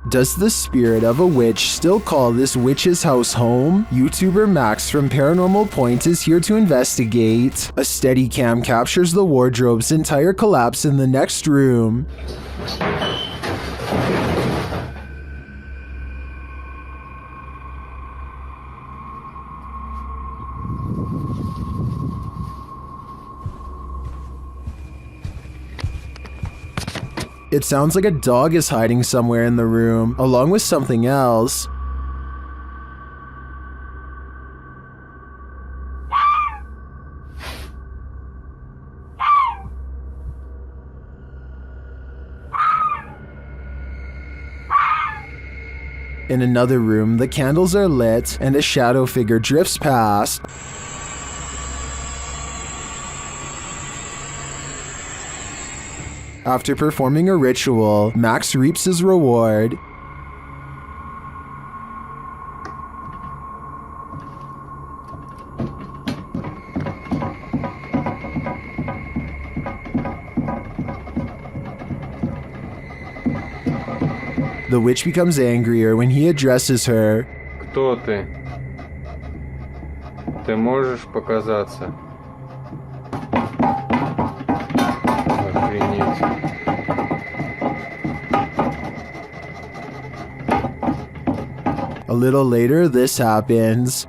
Does the spirit of a witch still call this witch's house home? YouTuber Max from Paranormal Point is here to investigate. A steady cam captures the wardrobe's entire collapse in the next room. It sounds like a dog is hiding somewhere in the room, along with something else. In another room, the candles are lit, and a shadow figure drifts past. After performing a ritual, Max reaps his reward. The witch becomes angrier when he addresses her. Кто ты? Ты можешь показаться? Охренеть. A little later, this happens.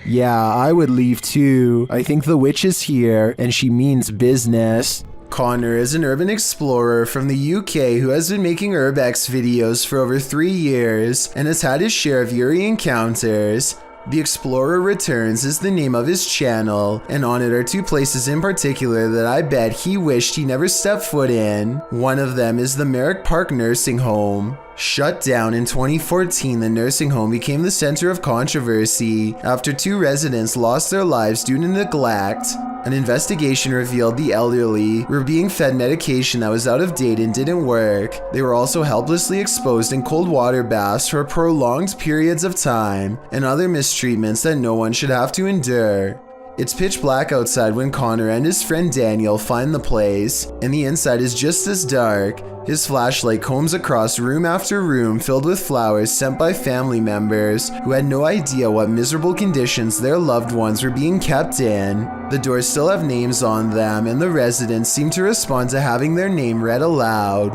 Yeah, I would leave too. I think the witch is here, and she means business. Connor is an urban explorer from the UK who has been making urbex videos for over 3 years and has had his share of eerie encounters. The Explorer Returns is the name of his channel, and on it are 2 places in particular that I bet he wished he never stepped foot in. One of them is the Merrick Park Nursing Home. Shut down in 2014, the nursing home became the center of controversy after 2 residents lost their lives due to neglect. An investigation revealed the elderly were being fed medication that was out of date and didn't work. They were also helplessly exposed in cold water baths for prolonged periods of time, and other mistreatments that no one should have to endure. It's pitch black outside when Connor and his friend Daniel find the place, and the inside is just as dark. His flashlight combs across room after room filled with flowers sent by family members who had no idea what miserable conditions their loved ones were being kept in. The doors still have names on them, and the residents seem to respond to having their name read aloud.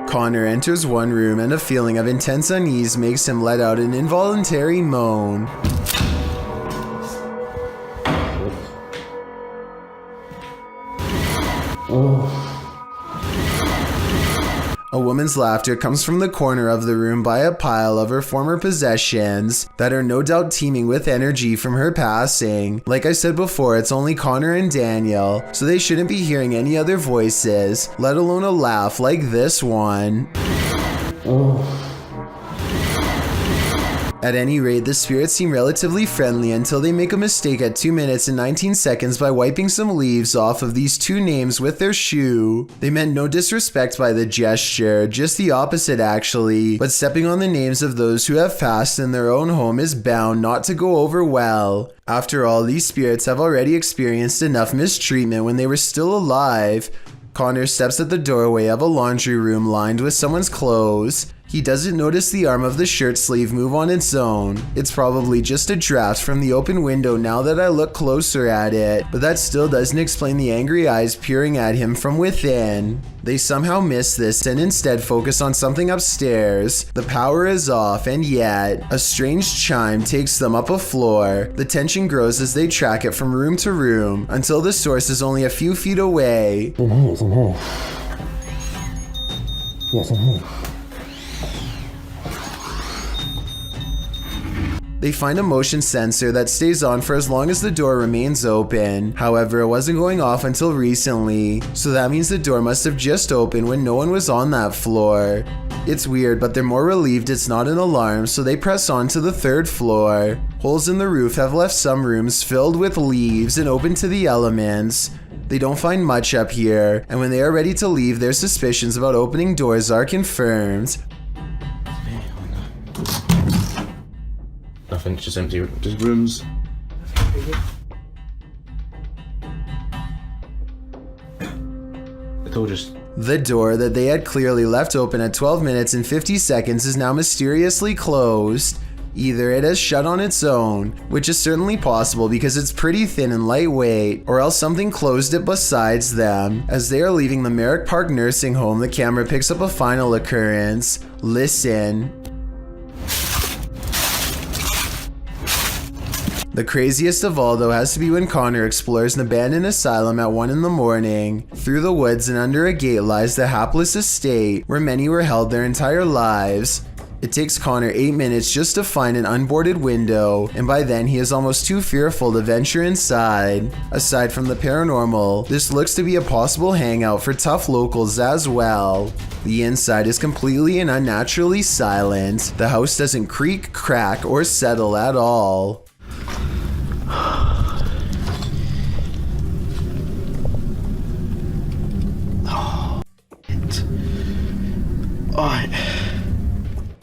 Connor enters one room, and a feeling of intense unease makes him let out an involuntary moan. A woman's laughter comes from the corner of the room by a pile of her former possessions that are no doubt teeming with energy from her passing. Like I said before, it's only Connor and Daniel, so they shouldn't be hearing any other voices, let alone a laugh like this one. At any rate, the spirits seem relatively friendly until they make a mistake at 2 minutes and 19 seconds by wiping some leaves off of these 2 names with their shoe. They meant no disrespect by the gesture, just the opposite actually, but stepping on the names of those who have passed in their own home is bound not to go over well. After all, these spirits have already experienced enough mistreatment when they were still alive. Connor steps at the doorway of a laundry room lined with someone's clothes. He doesn't notice the arm of the shirt sleeve move on its own. It's probably just a draft from the open window now that I look closer at it, but that still doesn't explain the angry eyes peering at him from within. They somehow miss this and instead focus on something upstairs. The power is off, and yet a strange chime takes them up a floor. The tension grows as they track it from room to room until the source is only a few feet away. In here, it's in here. Yes, in here. They find a motion sensor that stays on for as long as the door remains open. However, it wasn't going off until recently, so that means the door must have just opened when no one was on that floor. It's weird, but they're more relieved it's not an alarm, so they press on to the 3rd floor. Holes in the roof have left some rooms filled with leaves and open to the elements. They don't find much up here, and when they are ready to leave, their suspicions about opening doors are confirmed. Nothing, just empty, just rooms. I told you. The door that they had clearly left open at 12 minutes and 50 seconds is now mysteriously closed. Either it has shut on its own, which is certainly possible because it's pretty thin and lightweight, or else something closed it besides them. As they are leaving the Merrick Park nursing home, the camera picks up a final occurrence. Listen. The craziest of all, though, has to be when Connor explores an abandoned asylum at 1 in the morning. Through the woods and under a gate lies the hapless estate where many were held their entire lives. It takes Connor 8 minutes just to find an unboarded window, and by then he is almost too fearful to venture inside. Aside from the paranormal, this looks to be a possible hangout for tough locals as well. The inside is completely and unnaturally silent. The house doesn't creak, crack, or settle at all.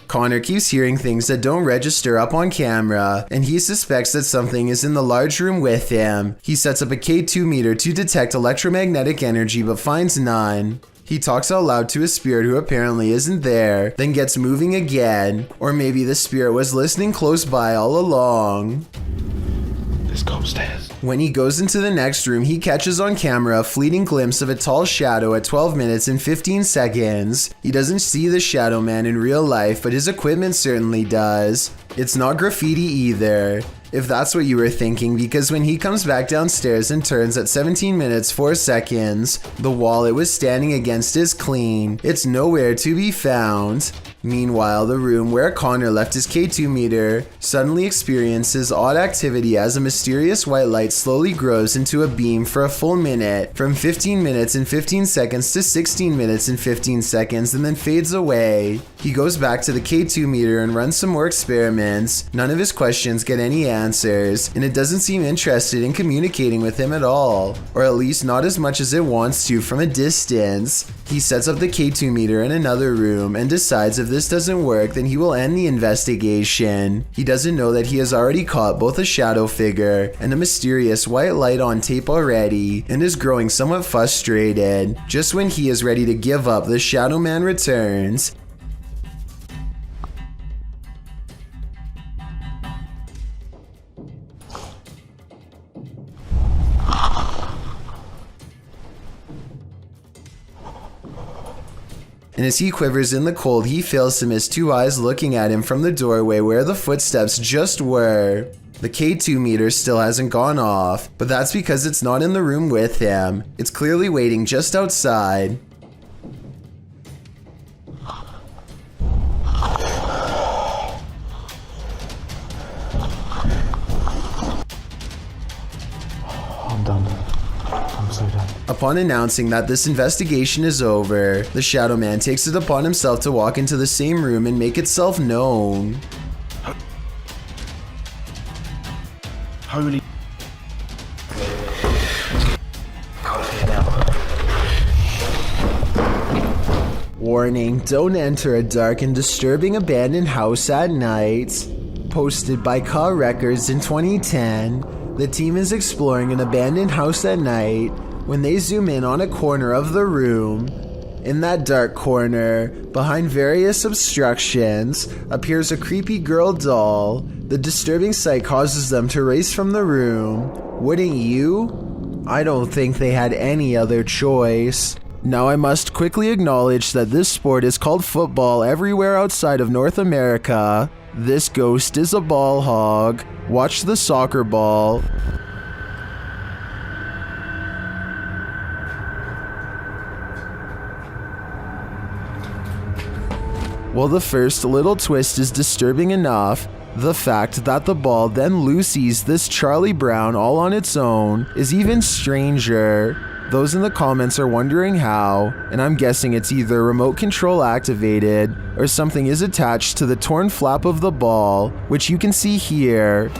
Connor keeps hearing things that don't register up on camera, and he suspects that something is in the large room with him. He sets up a K2 meter to detect electromagnetic energy but finds none. He talks out loud to a spirit who apparently isn't there, then gets moving again. Or maybe the spirit was listening close by all along. Let's go upstairs. When he goes into the next room, he catches on camera a fleeting glimpse of a tall shadow at 12 minutes and 15 seconds. He doesn't see the shadow man in real life, but his equipment certainly does. It's not graffiti either, if that's what you were thinking, because when he comes back downstairs and turns at 17 minutes 4 seconds, the wall it was standing against is clean. It's nowhere to be found. Meanwhile, the room where Connor left his K2 meter suddenly experiences odd activity as a mysterious white light slowly grows into a beam for a full minute, from 15 minutes and 15 seconds to 16 minutes and 15 seconds, and then fades away. He goes back to the K2 meter and runs some more experiments. None of his questions get any answers, and it doesn't seem interested in communicating with him at all, or at least not as much as it wants to from a distance. He sets up the K2 meter in another room and decides if this doesn't work, then he will end the investigation. He doesn't know that he has already caught both a shadow figure and a mysterious white light on tape already, and is growing somewhat frustrated. Just when he is ready to give up, the shadow man returns. And as he quivers in the cold, he fails to miss two eyes looking at him from the doorway where the footsteps just were. The K2 meter still hasn't gone off, but that's because it's not in the room with him. It's clearly waiting just outside. I'm done. I'm so done. Upon announcing that this investigation is over, the Shadow Man takes it upon himself to walk into the same room and make itself known. Holy. Warning, don't enter a dark and disturbing abandoned house at night. Posted by Car Records in 2010, the team is exploring an abandoned house at night when they zoom in on a corner of the room. In that dark corner, behind various obstructions, appears a creepy girl doll. The disturbing sight causes them to race from the room. Wouldn't you? I don't think they had any other choice. Now I must quickly acknowledge that this sport is called football everywhere outside of North America. This ghost is a ball hog. Watch the soccer ball. Well, the first little twist is disturbing enough. The fact that the ball then loosies this Charlie Brown all on its own is even stranger. Those in the comments are wondering how, and I'm guessing it's either remote control activated or something is attached to the torn flap of the ball, which you can see here.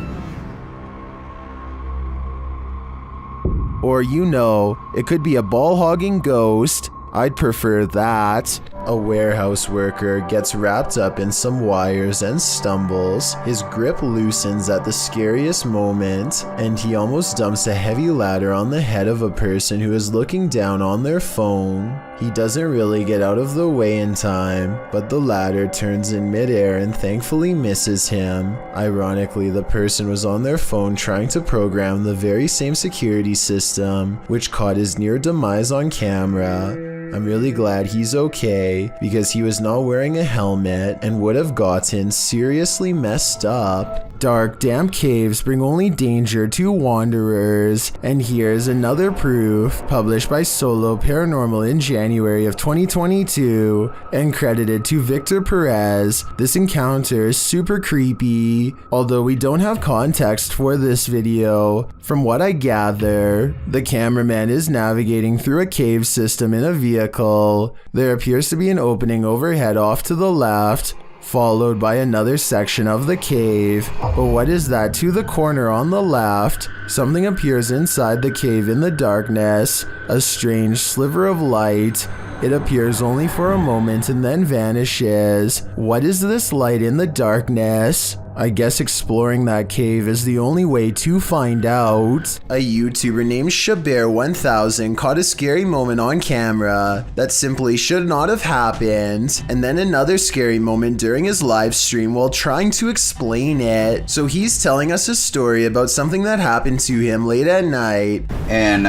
Or Or it could be a ball-hogging ghost. I'd prefer that. A warehouse worker gets wrapped up in some wires and stumbles. His grip loosens at the scariest moment, and he almost dumps a heavy ladder on the head of a person who is looking down on their phone. He doesn't really get out of the way in time, but the ladder turns in midair and thankfully misses him. Ironically, the person was on their phone trying to program the very same security system, which caught his near demise on camera. I'm really glad he's okay, because he was not wearing a helmet and would have gotten seriously messed up. Dark, damp caves bring only danger to wanderers, and here's another proof, published by Solo Paranormal in January of 2022, and credited to Victor Perez. This encounter is super creepy, although we don't have context for this video. From what I gather, the cameraman is navigating through a cave system in a vehicle. There appears to be an opening overhead off to the left, followed by another section of the cave. But what is that to the corner on the left? Something appears inside the cave in the darkness, a strange sliver of light. It appears only for a moment and then vanishes. What is this light in the darkness? I guess exploring that cave is the only way to find out. A YouTuber named Shabir1000 caught a scary moment on camera that simply should not have happened, and then another scary moment during his live stream while trying to explain it. So he's telling us a story about something that happened to him late at night. And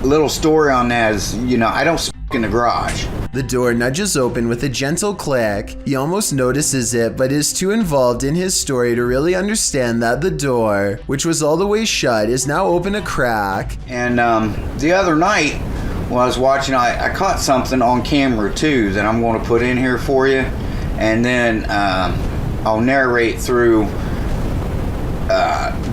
little story on that is, I don't in the garage. The door nudges open with a gentle click. He almost notices it, but is too involved in his story to really understand that the door, which was all the way shut, is now open a crack. And the other night, when I was watching, I caught something on camera too that I'm going to put in here for you, and then I'll narrate through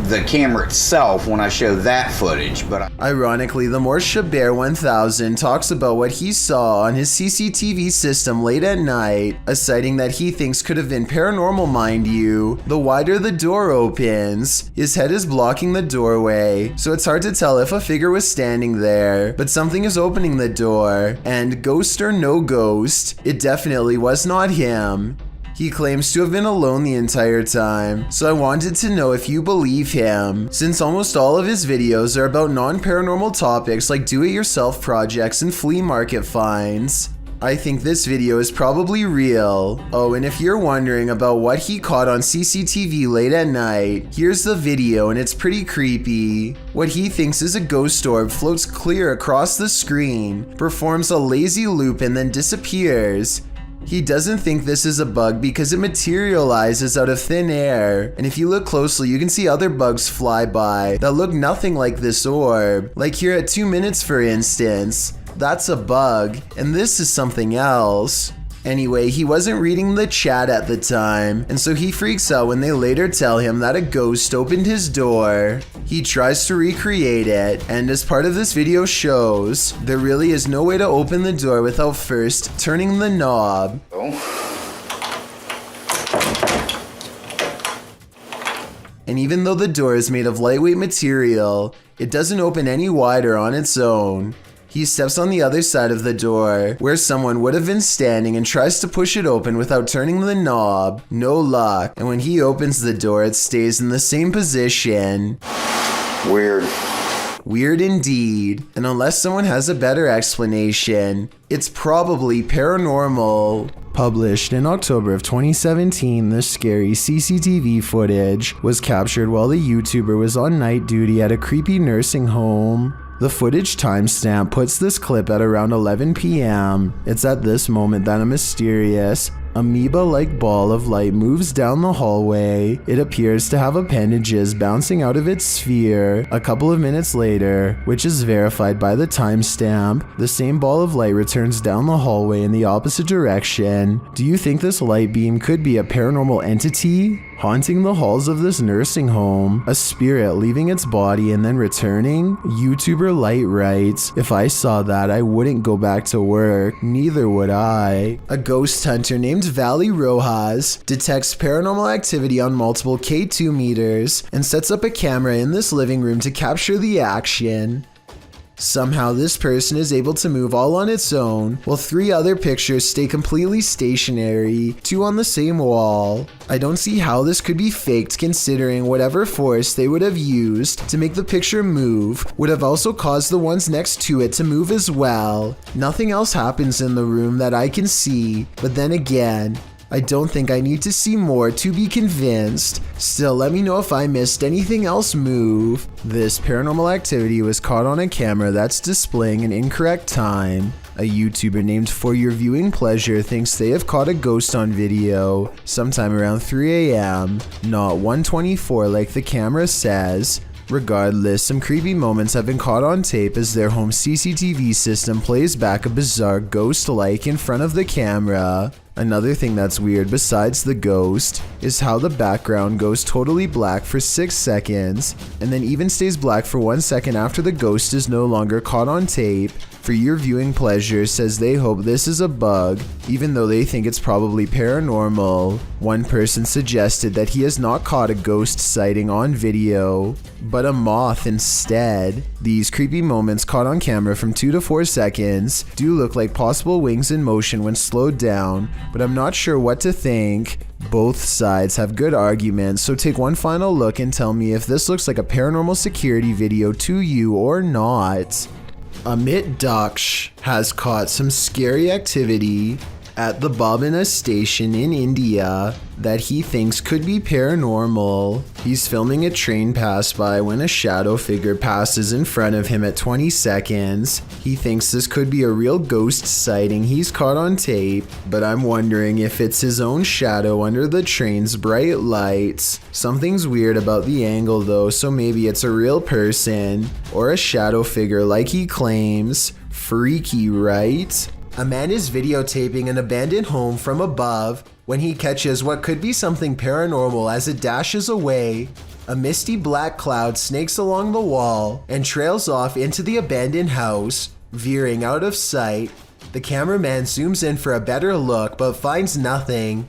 the camera itself when I show that footage. But ironically, the more Shabir1000 talks about what he saw on his CCTV system late at night, a sighting that he thinks could have been paranormal, mind you, the wider the door opens. His head is blocking the doorway, so it's hard to tell if a figure was standing there, but something is opening the door, and ghost or no ghost, it definitely was not him. He claims to have been alone the entire time, so I wanted to know if you believe him, since almost all of his videos are about non-paranormal topics like do-it-yourself projects and flea market finds. I think this video is probably real. Oh, and if you're wondering about what he caught on CCTV late at night, here's the video and it's pretty creepy. What he thinks is a ghost orb floats clear across the screen, performs a lazy loop and then disappears. He doesn't think this is a bug because it materializes out of thin air, and if you look closely you can see other bugs fly by that look nothing like this orb, like here at 2 minutes for instance. That's a bug, and this is something else. Anyway, he wasn't reading the chat at the time, and so he freaks out when they later tell him that a ghost opened his door. He tries to recreate it, and as part of this video shows, there really is no way to open the door without first turning the knob. And even though the door is made of lightweight material, it doesn't open any wider on its own. He steps on the other side of the door, where someone would have been standing, and tries to push it open without turning the knob. No luck, and when he opens the door, it stays in the same position. Weird. Weird indeed, and unless someone has a better explanation, it's probably paranormal. Published in October of 2017, this scary CCTV footage was captured while the YouTuber was on night duty at a creepy nursing home. The footage timestamp puts this clip at around 11 p.m. It's at this moment that a mysterious, amoeba-like ball of light moves down the hallway. It appears to have appendages bouncing out of its sphere. A couple of minutes later, which is verified by the timestamp, the same ball of light returns down the hallway in the opposite direction. Do you think this light beam could be a paranormal entity haunting the halls of this nursing home? A spirit leaving its body and then returning? YouTuber Light writes, "If I saw that, I wouldn't go back to work. Neither would I." A ghost hunter named Valley Rojas detects paranormal activity on multiple K2 meters and sets up a camera in this living room to capture the action. Somehow this person is able to move all on its own, while 3 other pictures stay completely stationary, 2 on the same wall. I don't see how this could be faked, considering whatever force they would have used to make the picture move would have also caused the ones next to it to move as well. Nothing else happens in the room that I can see, but then again, I don't think I need to see more to be convinced. Still, let me know if I missed anything else move. This paranormal activity was caught on a camera that's displaying an incorrect time. A YouTuber named For Your Viewing Pleasure thinks they have caught a ghost on video sometime around 3 a.m., not 1:24 like the camera says. Regardless, some creepy moments have been caught on tape as their home CCTV system plays back a bizarre ghost-like in front of the camera. Another thing that's weird besides the ghost is how the background goes totally black for 6 seconds and then even stays black for 1 second after the ghost is no longer caught on tape. For Your Viewing Pleasure says they hope this is a bug, even though they think it's probably paranormal. One person suggested that he has not caught a ghost sighting on video, but a moth instead. These creepy moments caught on camera from 2 to 4 seconds do look like possible wings in motion when slowed down, but I'm not sure what to think. Both sides have good arguments, so take one final look and tell me if this looks like a paranormal security video to you or not. Amit Daksh has caught some scary activity at the Babina station in India that he thinks could be paranormal. He's filming a train pass by when a shadow figure passes in front of him at 20 seconds. He thinks this could be a real ghost sighting he's caught on tape, but I'm wondering if it's his own shadow under the train's bright lights. Something's weird about the angle though, so maybe it's a real person or a shadow figure like he claims. Freaky, right? A man is videotaping an abandoned home from above when he catches what could be something paranormal as it dashes away. A misty black cloud snakes along the wall and trails off into the abandoned house, veering out of sight. The cameraman zooms in for a better look but finds nothing.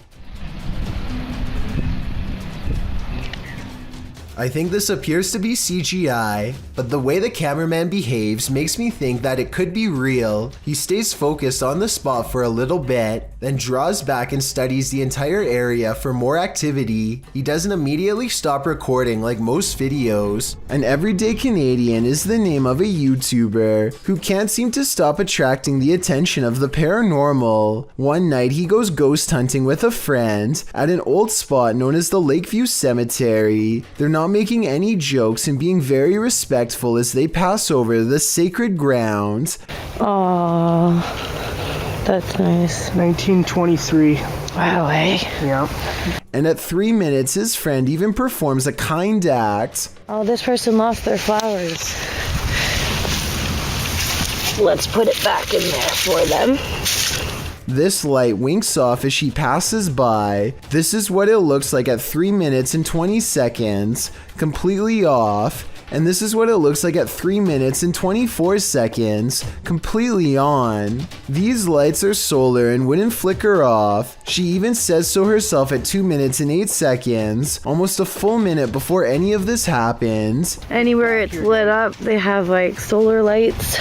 I think this appears to be CGI, but the way the cameraman behaves makes me think that it could be real. He stays focused on the spot for a little bit, then draws back and studies the entire area for more activity. He doesn't immediately stop recording like most videos. An Everyday Canadian is the name of a YouTuber who can't seem to stop attracting the attention of the paranormal. One night he goes ghost hunting with a friend at an old spot known as the Lakeview Cemetery. They're not making any jokes and being very respectful as they pass over the sacred ground. Aww, that's nice. 1923. Wow, eh? Yeah. And at 3 minutes, his friend even performs a kind act. Oh, this person lost their flowers. Let's put it back in there for them. This light winks off as she passes by. This is what it looks like at 3 minutes and 20 seconds, completely off. And this is what it looks like at 3 minutes and 24 seconds, completely on. These lights are solar and wouldn't flicker off. She even says so herself at 2 minutes and 8 seconds, almost a full minute before any of this happens. Anywhere it's lit up, they have like solar lights.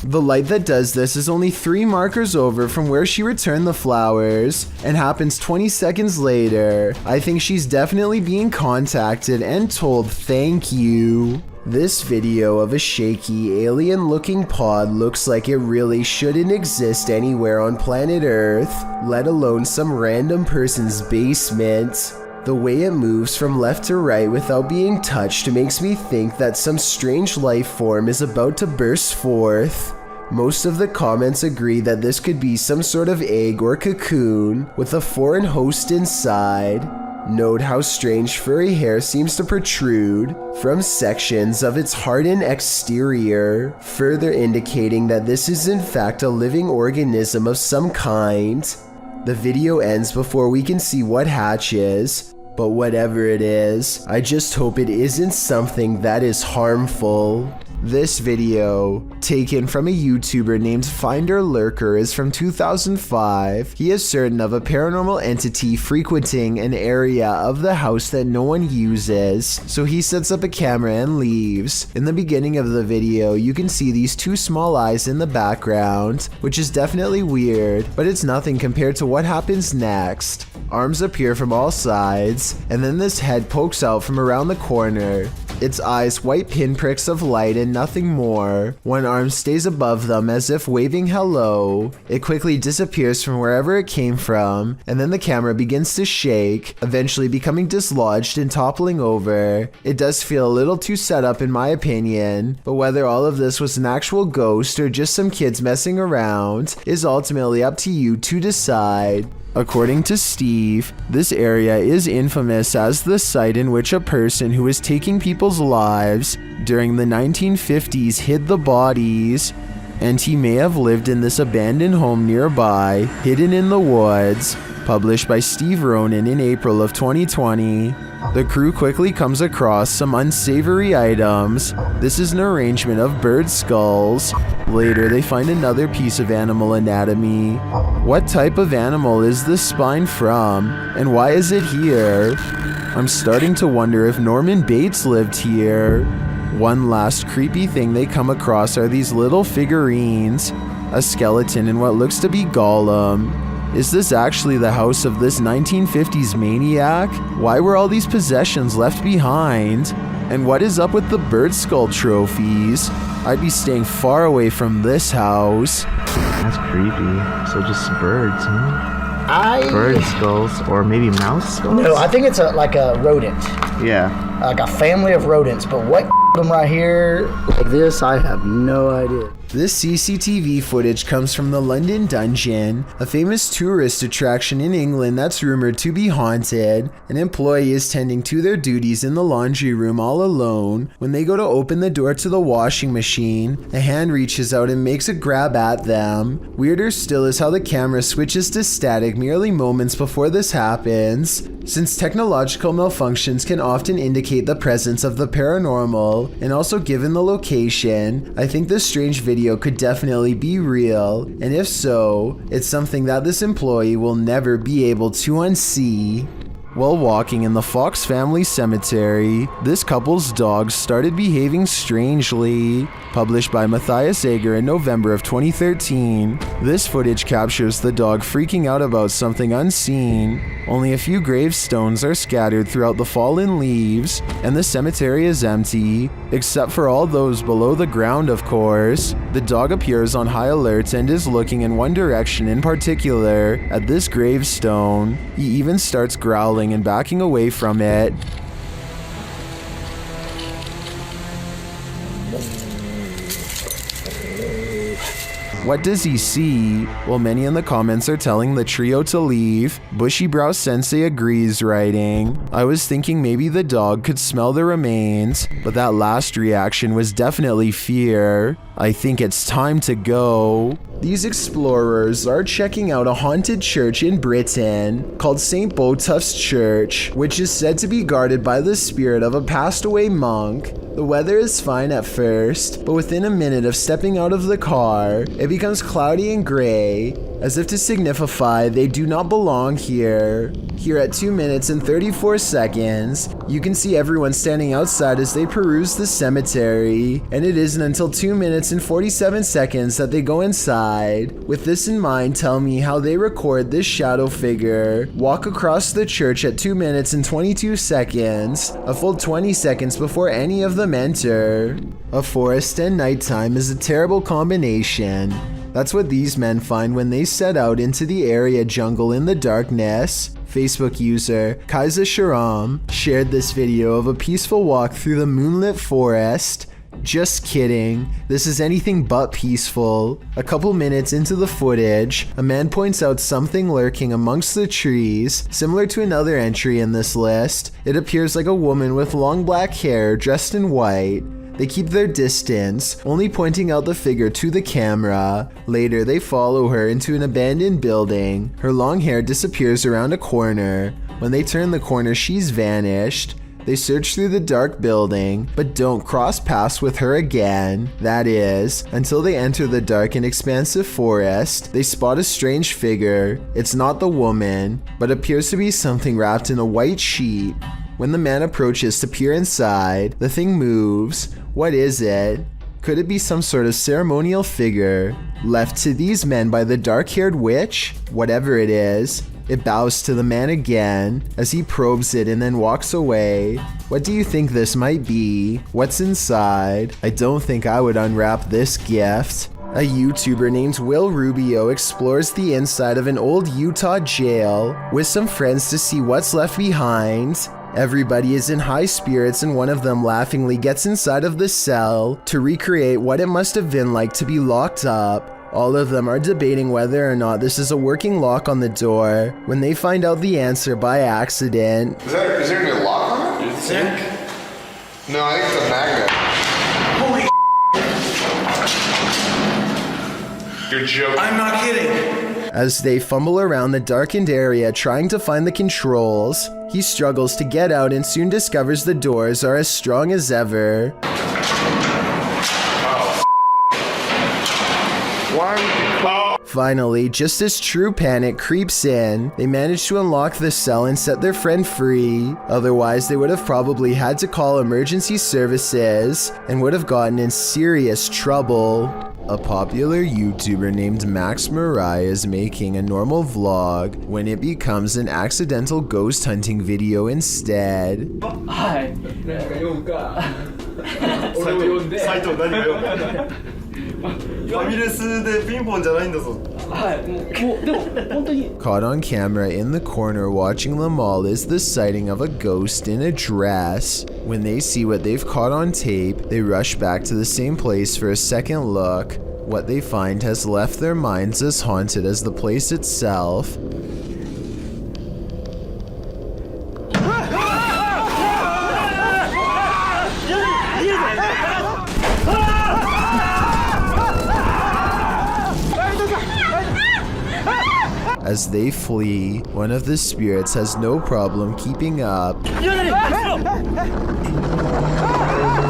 The light that does this is only 3 markers over from where she returned the flowers and happens 20 seconds later. I think she's definitely being contacted and told thank you. This video of a shaky, alien-looking pod looks like it really shouldn't exist anywhere on planet Earth, let alone some random person's basement. The way it moves from left to right without being touched makes me think that some strange life form is about to burst forth. Most of the comments agree that this could be some sort of egg or cocoon with a foreign host inside. Note how strange furry hair seems to protrude from sections of its hardened exterior, further indicating that this is in fact a living organism of some kind. The video ends before we can see what hatches, but whatever it is, I just hope it isn't something that is harmful. This video, taken from a YouTuber named Finder Lurker, is from 2005. He is certain of a paranormal entity frequenting an area of the house that no one uses, so he sets up a camera and leaves. In the beginning of the video, you can see these two small eyes in the background, which is definitely weird, but it's nothing compared to what happens next. Arms appear from all sides, and then this head pokes out from around the corner. Its eyes white pinpricks of light and nothing more. One arm stays above them as if waving hello. It quickly disappears from wherever it came from, and then the camera begins to shake, eventually becoming dislodged and toppling over. It does feel a little too set up in my opinion, but whether all of this was an actual ghost or just some kids messing around is ultimately up to you to decide. According to Steve, this area is infamous as the site in which a person who was taking people's lives during the 1950s hid the bodies, and he may have lived in this abandoned home nearby, hidden in the woods. Published by Steve Ronan in April of 2020. The crew quickly comes across some unsavory items. This is an arrangement of bird skulls. Later, they find another piece of animal anatomy. What type of animal is this spine from, and why is it here? I'm starting to wonder if Norman Bates lived here. One last creepy thing they come across are these little figurines. A skeleton and what looks to be Gollum. Is this actually the house of this 1950s maniac? Why were all these possessions left behind? And what is up with the bird skull trophies? I'd be staying far away from this house. That's creepy. So just birds, huh? Bird skulls, or maybe mouse skulls? No, I think it's like a rodent. Yeah. Like a family of rodents, but what them right here like this, I have no idea. This CCTV footage comes from the London Dungeon, a famous tourist attraction in England that's rumored to be haunted. An employee is tending to their duties in the laundry room all alone. When they go to open the door to the washing machine, a hand reaches out and makes a grab at them. Weirder still is how the camera switches to static merely moments before this happens. Since technological malfunctions can often indicate the presence of the paranormal, and also given the location, I think this strange video could definitely be real, and if so, it's something that this employee will never be able to unsee. While walking in the Fox family cemetery, this couple's dogs started behaving strangely. Published by Matthias Eger in November of 2013. This footage captures the dog freaking out about something unseen. Only a few gravestones are scattered throughout the fallen leaves, and the cemetery is empty, except for all those below the ground, of course. The dog appears on high alert and is looking in one direction in particular, at this gravestone. He even starts growling and backing away from it. What does he see? Well, many in the comments are telling the trio to leave. Bushy Brow Sensei agrees, writing, I was thinking maybe the dog could smell the remains, but that last reaction was definitely fear. I think it's time to go. These explorers are checking out a haunted church in Britain called St. Botolph's Church, which is said to be guarded by the spirit of a passed away monk. The weather is fine at first, but within a minute of stepping out of the car, it becomes cloudy and gray, as if to signify they do not belong here. Here at 2 minutes and 34 seconds, you can see everyone standing outside as they peruse the cemetery, and it isn't until 2 minutes and 47 seconds that they go inside. With this in mind, tell me how they record this shadow figure walk across the church at 2 minutes and 22 seconds, a full 20 seconds before any of them enter. A forest and nighttime is a terrible combination. That's what these men find when they set out into the area jungle in the darkness. Facebook user Kaiser Sharam shared this video of a peaceful walk through the moonlit forest. Just kidding, this is anything but peaceful. A couple minutes into the footage, a man points out something lurking amongst the trees, similar to another entry in this list. It appears like a woman with long black hair dressed in white. They keep their distance, only pointing out the figure to the camera. Later, they follow her into an abandoned building. Her long hair disappears around a corner. When they turn the corner, she's vanished. They search through the dark building, but don't cross paths with her again. That is, until they enter the dark and expansive forest. They spot a strange figure. It's not the woman, but appears to be something wrapped in a white sheet. When the man approaches to peer inside, the thing moves. What is it? Could it be some sort of ceremonial figure left to these men by the dark-haired witch? Whatever it is, it bows to the man again as he probes it and then walks away. What do you think this might be? What's inside? I don't think I would unwrap this gift. A YouTuber named Will Rubio explores the inside of an old Utah jail with some friends to see what's left behind. Everybody is in high spirits and one of them laughingly gets inside of the cell to recreate what it must have been like to be locked up. All of them are debating whether or not this is a working lock on the door when they find out the answer by accident. Is there a lock on it? You think? No, I think it's a magnet. Holy You're joking. I'm not kidding. As they fumble around the darkened area trying to find the controls, he struggles to get out and soon discovers the doors are as strong as ever. Finally, just as true panic creeps in, they manage to unlock the cell and set their friend free. Otherwise, they would have probably had to call emergency services and would have gotten in serious trouble. A popular YouTuber named Max Mariah is making a normal vlog when it becomes an accidental ghost hunting video instead. Caught on camera in the corner watching them all is the sighting of a ghost in a dress. When they see what they've caught on tape, they rush back to the same place for a second look. What they find has left their minds as haunted as the place itself. As they flee, one of the spirits has no problem keeping up,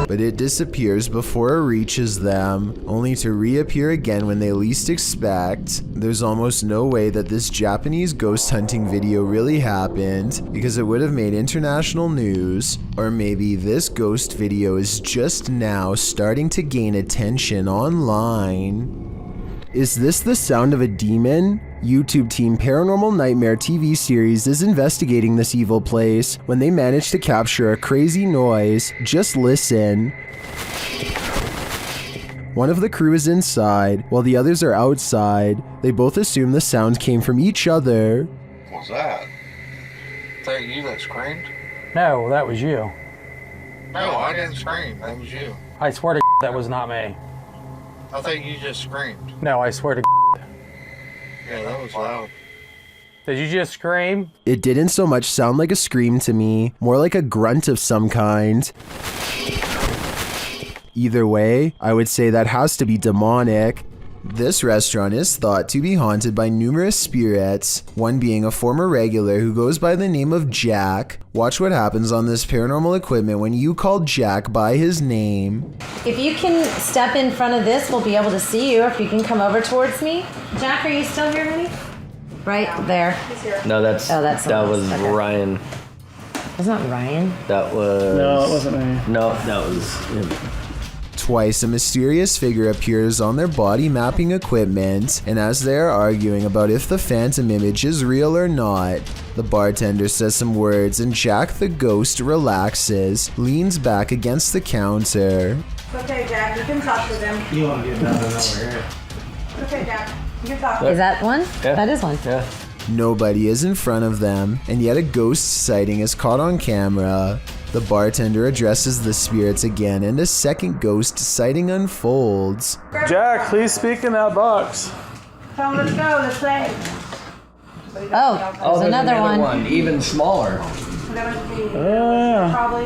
but it disappears before it reaches them, only to reappear again when they least expect. There's almost no way that this Japanese ghost hunting video really happened, because it would have made international news. Or maybe this ghost video is just now starting to gain attention online. Is this the sound of a demon? YouTube team Paranormal Nightmare TV series is investigating this evil place when they manage to capture a crazy noise. Just listen. One of the crew is inside, while the others are outside. They both assume the sound came from each other. What was that? Is that you that screamed? No, that was you. No, I didn't scream. That was you. I swear to that was not me. I think you just screamed. No, I swear to Yeah, that was loud. Did you just scream? It didn't so much sound like a scream to me, more like a grunt of some kind. Either way, I would say that has to be demonic. This restaurant is thought to be haunted by numerous spirits, one being a former regular who goes by the name of Jack. Watch what happens on this paranormal equipment when you call Jack by his name. If you can step in front of this, we'll be able to see you. If you can come over towards me. Jack, are you still here, honey? Right there. No, that was okay. Ryan. That's not Ryan. That was... No, it wasn't me. No, that was him. Twice, a mysterious figure appears on their body mapping equipment, and as they are arguing about if the phantom image is real or not, the bartender says some words and Jack the ghost relaxes, leans back against the counter. Okay, Jack, you can talk to them. You won't get nothing over here. Okay, Jack, you can talk. Is that one? Yeah. That is one. Yeah. Nobody is in front of them, and yet a ghost sighting is caught on camera. The bartender addresses the spirits again, and a second ghost sighting unfolds. Jack, please speak in that box. Come, let's go, let's play. Oh, there's another one. even smaller. That would be probably.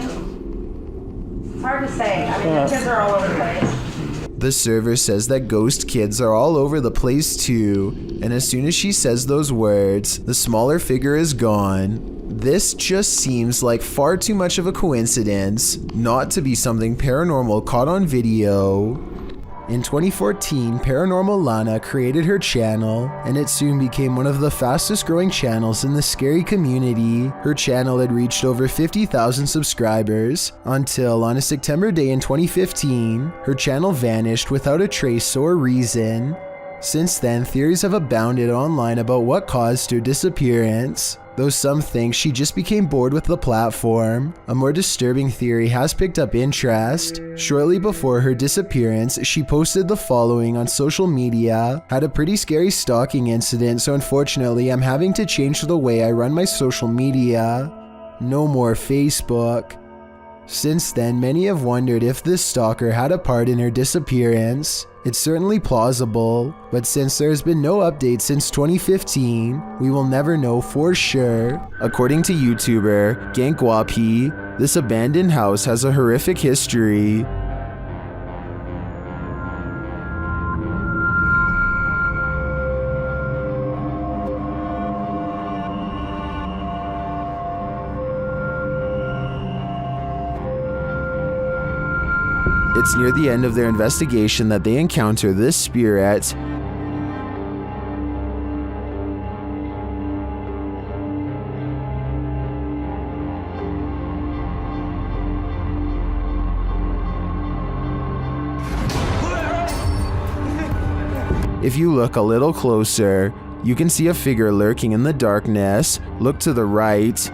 It's hard to say. I mean, the kids are all over the place. The server says that ghost kids are all over the place too, and as soon as she says those words, the smaller figure is gone. This just seems like far too much of a coincidence not to be something paranormal caught on video. In 2014, Paranormal Lana created her channel, and it soon became one of the fastest growing channels in the scary community. Her channel had reached over 50,000 subscribers, until on a September day in 2015, her channel vanished without a trace or reason. Since then, theories have abounded online about what caused her disappearance, though some think she just became bored with the platform. A more disturbing theory has picked up interest. Shortly before her disappearance, she posted the following on social media: "Had a pretty scary stalking incident, so unfortunately I'm having to change the way I run my social media. No more Facebook." Since then, many have wondered if this stalker had a part in her disappearance. It's certainly plausible, but since there's been no update since 2015, we will never know for sure. According to YouTuber Gankwapi, this abandoned house has a horrific history. It's near the end of their investigation that they encounter this spirit. If you look a little closer, you can see a figure lurking in the darkness. Look to the right.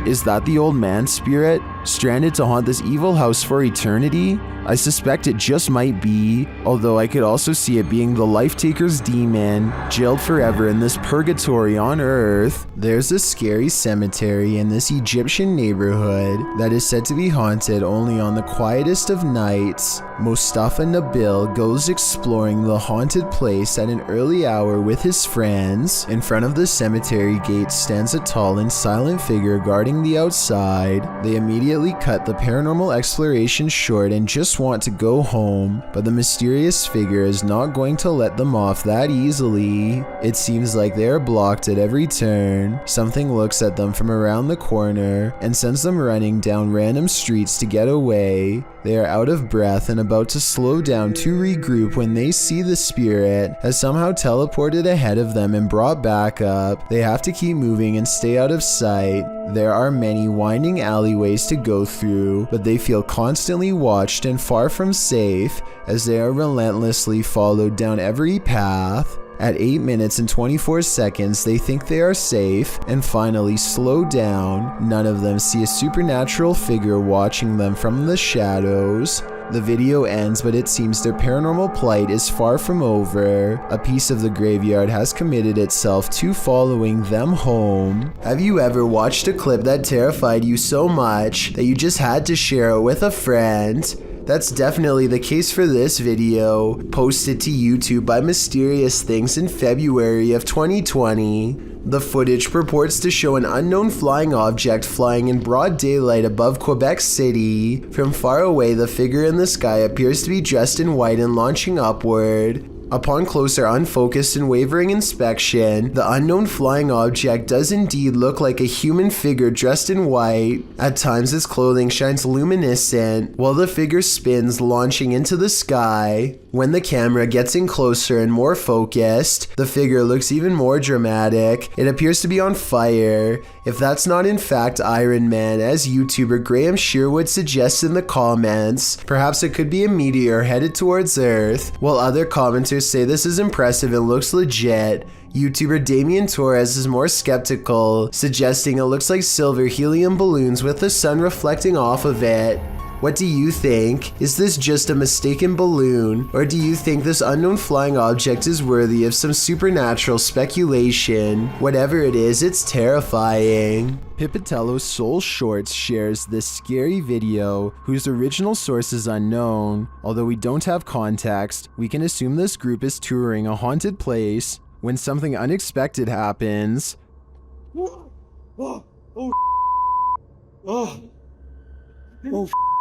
Is that the old man's spirit, stranded to haunt this evil house for eternity? I suspect it just might be, although I could also see it being the Life-Taker's demon, jailed forever in this purgatory on Earth. There's a scary cemetery in this Egyptian neighborhood that is said to be haunted only on the quietest of nights. Mustafa Nabil goes exploring the haunted place at an early hour with his friends. In front of the cemetery gate stands a tall and silent figure guarding the outside. They immediately cut the paranormal exploration short and just want to go home, but the mysterious figure is not going to let them off that easily. It seems like they are blocked at every turn. Something looks at them from around the corner and sends them running down random streets to get away. They are out of breath and about to slow down to regroup when they see the spirit has somehow teleported ahead of them and brought back up. They have to keep moving and stay out of sight. There are many winding alleyways to go through, but they feel constantly watched and far from safe as they are relentlessly followed down every path. At 8 minutes and 24 seconds, they think they are safe and finally slow down. None of them see a supernatural figure watching them from the shadows. The video ends, but it seems their paranormal plight is far from over. A piece of the graveyard has committed itself to following them home. Have you ever watched a clip that terrified you so much that you just had to share it with a friend? That's definitely the case for this video, posted to YouTube by Mysterious Things in February of 2020. The footage purports to show an unknown flying object flying in broad daylight above Quebec City. From far away, the figure in the sky appears to be dressed in white and launching upward. Upon closer, unfocused and wavering inspection, the unknown flying object does indeed look like a human figure dressed in white. At times, its clothing shines luminescent, while the figure spins, launching into the sky. When the camera gets in closer and more focused, the figure looks even more dramatic. It appears to be on fire. If that's not in fact Iron Man, as YouTuber Graham Sherwood suggests in the comments, perhaps it could be a meteor headed towards Earth, while other commenters say this is impressive and looks legit. YouTuber Damien Torres is more skeptical, suggesting it looks like silver helium balloons with the sun reflecting off of it. What do you think? Is this just a mistaken balloon, or do you think this unknown flying object is worthy of some supernatural speculation? Whatever it is, it's terrifying. Pipitello's Soul Shorts shares this scary video, whose original source is unknown. Although we don't have context, we can assume this group is touring a haunted place when something unexpected happens.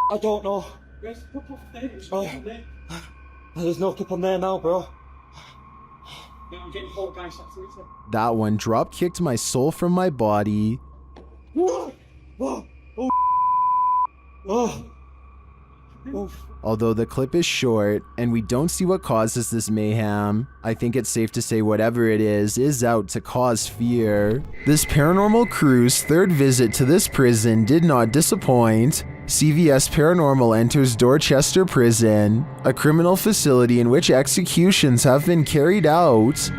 I don't know. There's no clip on there now, bro. That one drop kicked my soul from my body. Although the clip is short and we don't see what causes this mayhem, I think it's safe to say whatever it is out to cause fear. This paranormal crew's third visit to this prison did not disappoint. CVS Paranormal enters Dorchester Prison, a criminal facility in which executions have been carried out.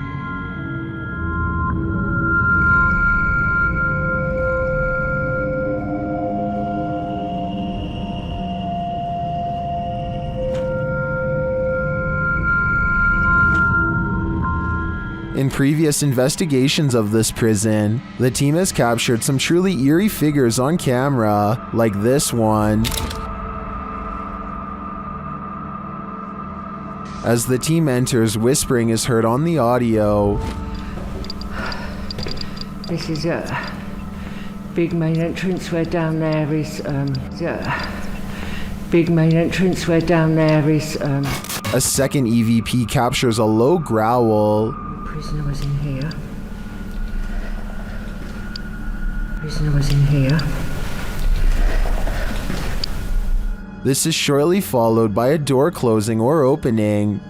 In previous investigations of this prison, the team has captured some truly eerie figures on camera, like this one. As the team enters, whispering is heard on the audio. This is a big main entrance where down there is, big main entrance where down there is, A second EVP captures a low growl. Prisoner was in here. Prisoner was in here. This is shortly followed by a door closing or opening.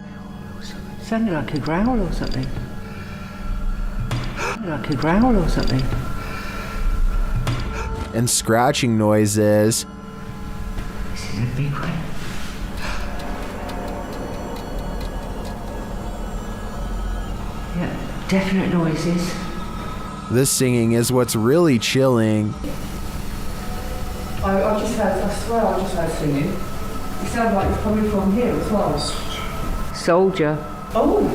Sounded like a growl or something. Like a growl or something. And scratching noises. This is a big one. Yeah, definite noises. This singing is what's really chilling. I just heard, I swear I just heard singing. It sounded like it's coming from here as well. Soldier. Oh!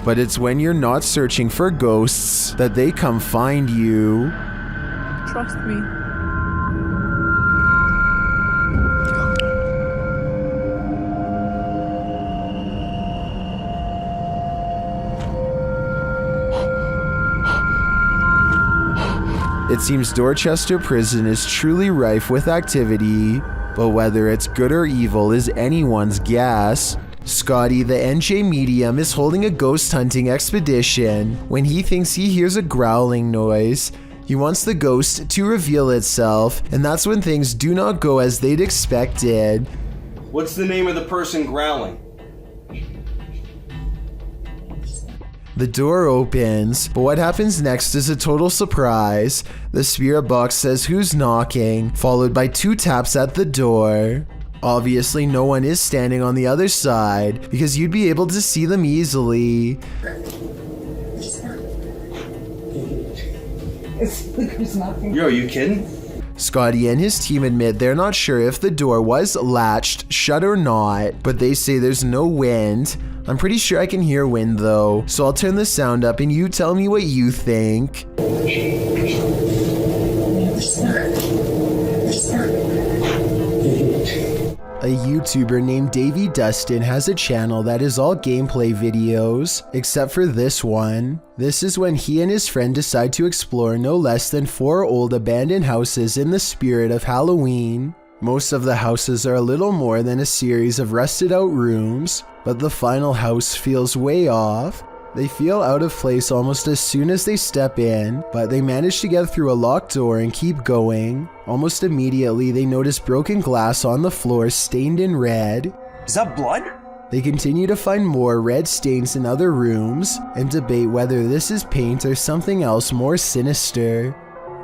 But it's when you're not searching for ghosts that they come find you. Trust me. It seems Dorchester Prison is truly rife with activity, but whether it's good or evil is anyone's guess. Scotty, the NJ medium, is holding a ghost hunting expedition when he thinks he hears a growling noise. He wants the ghost to reveal itself, and that's when things do not go as they'd expected. What's the name of the person growling? The door opens, but what happens next is a total surprise. The spirit box says who's knocking, followed by 2 taps at the door. Obviously, no one is standing on the other side, because you'd be able to see them easily. Yo, are you kidding? Scotty and his team admit they're not sure if the door was latched shut or not, but they say there's no wind. I'm pretty sure I can hear wind though, so I'll turn the sound up and you tell me what you think. A YouTuber named Davey Dustin has a channel that is all gameplay videos, except for this one. This is when he and his friend decide to explore no less than 4 old abandoned houses in the spirit of Halloween. Most of the houses are a little more than a series of rusted out rooms, but the final house feels way off. They feel out of place almost as soon as they step in, but they manage to get through a locked door and keep going. Almost immediately, they notice broken glass on the floor stained in red. Is that blood? They continue to find more red stains in other rooms and debate whether this is paint or something else more sinister.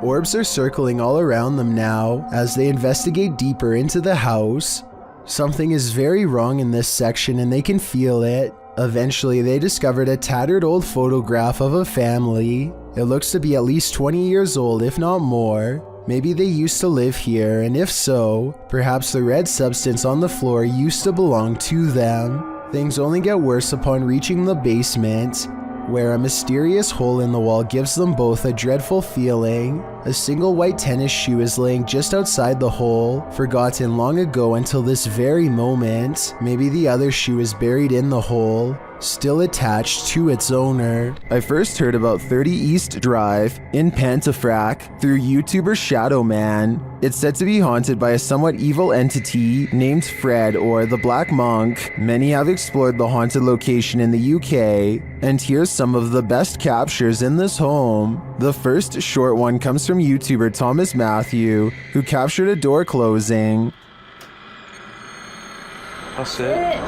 Orbs are circling all around them now as they investigate deeper into the house. Something is very wrong in this section and they can feel it. Eventually, they discovered a tattered old photograph of a family. It looks to be at least 20 years old, if not more. Maybe they used to live here, and if so, perhaps the red substance on the floor used to belong to them. Things only get worse upon reaching the basement, where a mysterious hole in the wall gives them both a dreadful feeling. A single white tennis shoe is laying just outside the hole, forgotten long ago until this very moment. Maybe the other shoe is buried in the hole, still attached to its owner. I first heard about 30 East Drive in Pontefract through YouTuber Shadow Man. It's said to be haunted by a somewhat evil entity named Fred or the Black Monk. Many have explored the haunted location in the UK, and here's some of the best captures in this home. The first short one comes from YouTuber Thomas Matthew, who captured a door closing. That's it.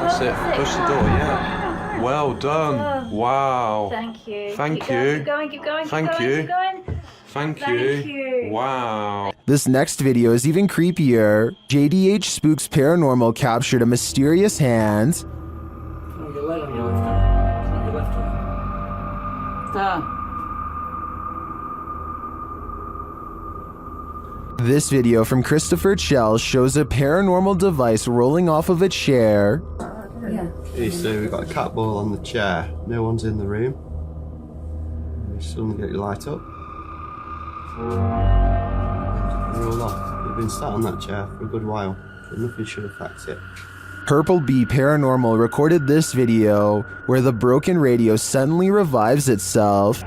Push the door, yeah. Well done. Wow. Thank you. Thank Keep you. going, keep going, keep Thank going, you. keep going. Thank Thank you. you. Wow. This next video is even creepier. JDH Spooks Paranormal captured a mysterious hand. On your leg, on your left hand. On your left hand. Down. This video from Christopher Chell shows a paranormal device rolling off of a chair. Okay, so we've got a cat ball on the chair. No one's in the room. You suddenly get your light up. Roll off. We've been sat on that chair for a good while, but nothing should affect it. Purple Bee Paranormal recorded this video where the broken radio suddenly revives itself.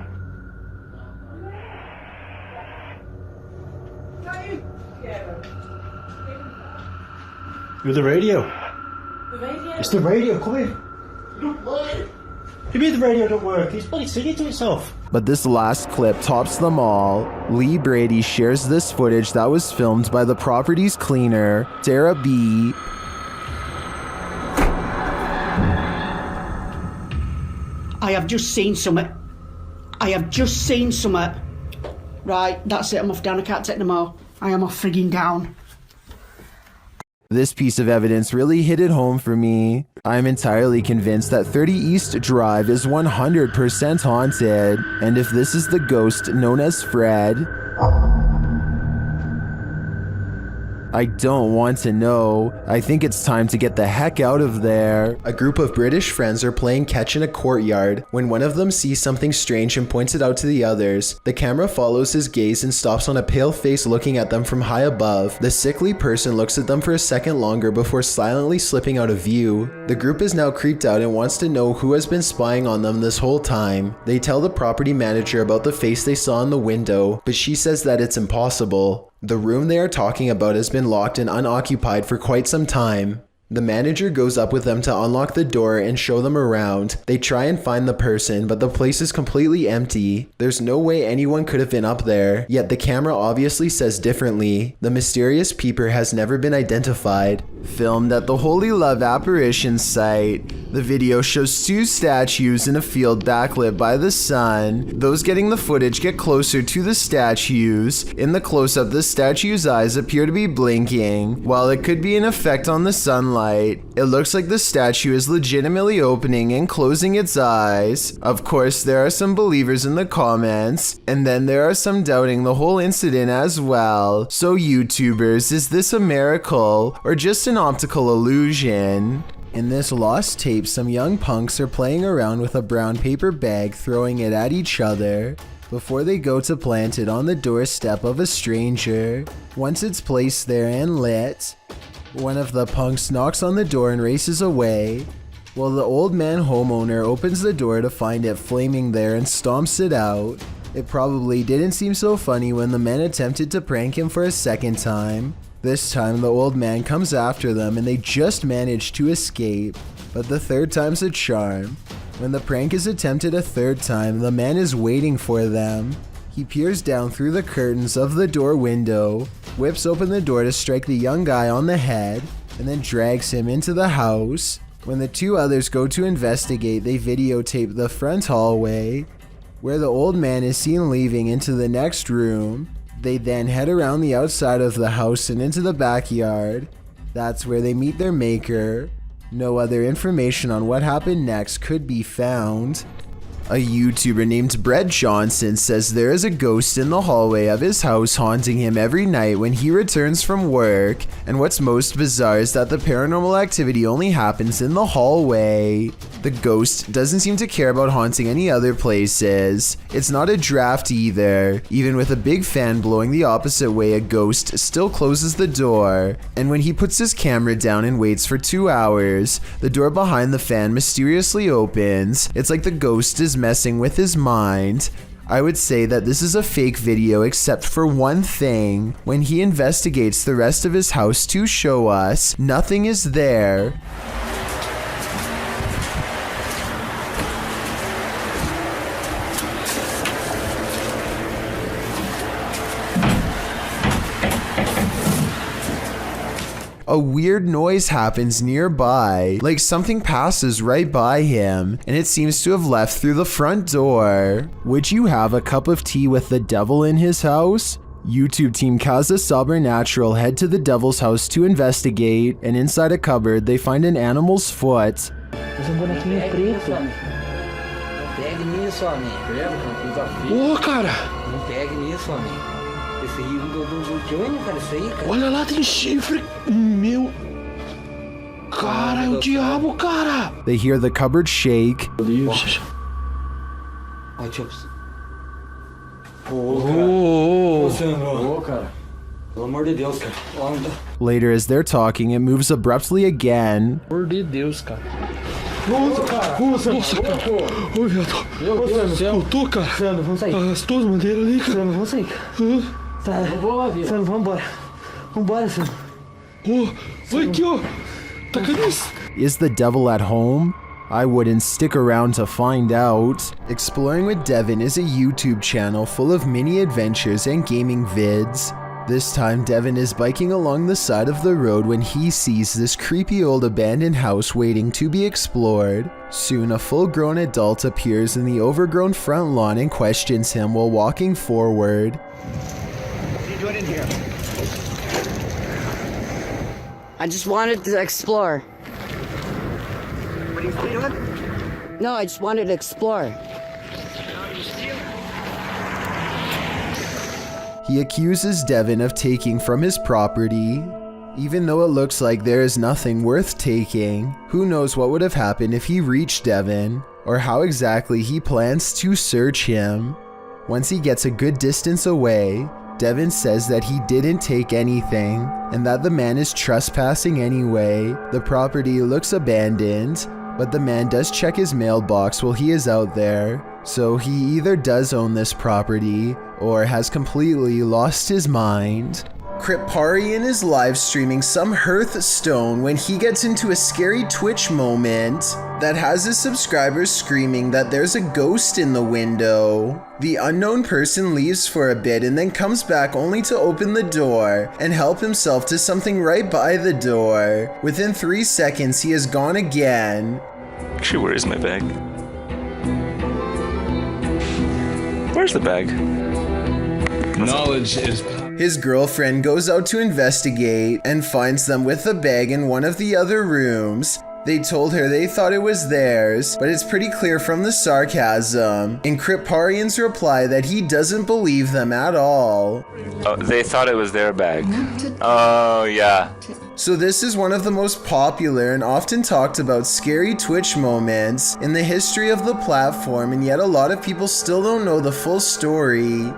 You're the radio. The radio? It's the radio, come in. You mean the radio don't work? It's bloody singing to itself. But this last clip tops them all. Lee Brady shares this footage that was filmed by the property's cleaner, Sarah B. I have just seen something. Right, that's it, I'm off down, I can't take no more. I am off frigging down. This piece of evidence really hit it home for me. I'm entirely convinced that 30 East Drive is 100% haunted, and if this is the ghost known as Fred, I don't want to know. I think it's time to get the heck out of there. A group of British friends are playing catch in a courtyard when one of them sees something strange and points it out to the others. The camera follows his gaze and stops on a pale face looking at them from high above. The sickly person looks at them for a second longer before silently slipping out of view. The group is now creeped out and wants to know who has been spying on them this whole time. They tell the property manager about the face they saw in the window, but she says that it's impossible. The room they are talking about has been locked and unoccupied for quite some time. The manager goes up with them to unlock the door and show them around. They try and find the person, but the place is completely empty. There's no way anyone could have been up there, yet the camera obviously says differently. The mysterious peeper has never been identified. Filmed at the Holy Love Apparition site. The video shows two statues in a field backlit by the sun. Those getting the footage get closer to the statues. In the close-up, the statue's eyes appear to be blinking. While it could be an effect on the sunlight, it looks like the statue is legitimately opening and closing its eyes. Of course, there are some believers in the comments, and then there are some doubting the whole incident as well. So YouTubers, is this a miracle or just an optical illusion? In this lost tape, some young punks are playing around with a brown paper bag, throwing it at each other before they go to plant it on the doorstep of a stranger. Once it's placed there and lit, one of the punks knocks on the door and races away, while the old man homeowner opens the door to find it flaming there and stomps it out. It probably didn't seem so funny when the men attempted to prank him for a second time. This time the old man comes after them and they just manage to escape, but the third time's a charm. When the prank is attempted a third time, the man is waiting for them. He peers down through the curtains of the door window, whips open the door to strike the young guy on the head, and then drags him into the house. When the two others go to investigate, they videotape the front hallway, where the old man is seen leaving into the next room. They then head around the outside of the house and into the backyard. That's where they meet their maker. No other information on what happened next could be found. A YouTuber named Brett Johnson says there is a ghost in the hallway of his house haunting him every night when he returns from work, and what's most bizarre is that the paranormal activity only happens in the hallway. The ghost doesn't seem to care about haunting any other places. It's not a draft either. Even with a big fan blowing the opposite way, a ghost still closes the door, and when he puts his camera down and waits for 2 hours, the door behind the fan mysteriously opens. It's like the ghost is messing with his mind. I would say that this is a fake video except for one thing. When he investigates the rest of his house to show us, nothing is there. A weird noise happens nearby, like something passes right by him, and it seems to have left through the front door. Would you have a cup of tea with the devil in his house? YouTube team Casa Sobrenatural head to the devil's house to investigate, and inside a cupboard they find an animal's foot. Ô, cara! Não pegue nisso, homem. Esse aí do Johnny, cara, isso aí, cara. Olha lá, tem chifre. Meu. Cara, é o diabo, cara. They hear the cupboard shake. Ai, deixa eu... Ô, Sandro. Ô, cara. Pelo amor de Deus, cara. Anda. Later, as they're talking, it moves abruptly again. Pelo amor de Deus, cara. Nossa, cara! Nossa, cara! Oi, viado! Meu Deus do céu! Eu tô, cara! Sandro, vamos sair! As tuas madeiras ali, cara! Sandro, vamos sair! Tá, Sandro, vamos embora! Vambora, Sandro! Vai aqui, ó! Tá cadê isso? Is the devil at home? I wouldn't stick around to find out. Exploring with Devin is a YouTube channel full of mini adventures and gaming vids. This time, Devin is biking along the side of the road when he sees this creepy old abandoned house waiting to be explored. Soon, a full-grown adult appears in the overgrown front lawn and questions him while walking forward. What are you doing in here? I just wanted to explore. What are you doing? No, I just wanted to explore. He accuses Devin of taking from his property, even though it looks like there is nothing worth taking. Who knows what would have happened if he reached Devin, or how exactly he plans to search him. Once he gets a good distance away, Devin says that he didn't take anything, and that the man is trespassing anyway. The property looks abandoned, but the man does check his mailbox while he is out there, so he either does own this property, or has completely lost his mind. Kriparian is live streaming some Hearthstone when he gets into a scary Twitch moment that has his subscribers screaming that there's a ghost in the window. The unknown person leaves for a bit and then comes back only to open the door and help himself to something right by the door. Within 3 seconds, he is gone again. Actually, where is my bag? Where's the bag? Knowledge is... His girlfriend goes out to investigate and finds them with the bag in one of the other rooms. They told her they thought it was theirs, but it's pretty clear from the sarcasm in Kriparian's reply that he doesn't believe them at all. Oh, they thought it was their bag. Oh, yeah. So this is one of the most popular and often talked about scary Twitch moments in the history of the platform, and yet a lot of people still don't know the full story.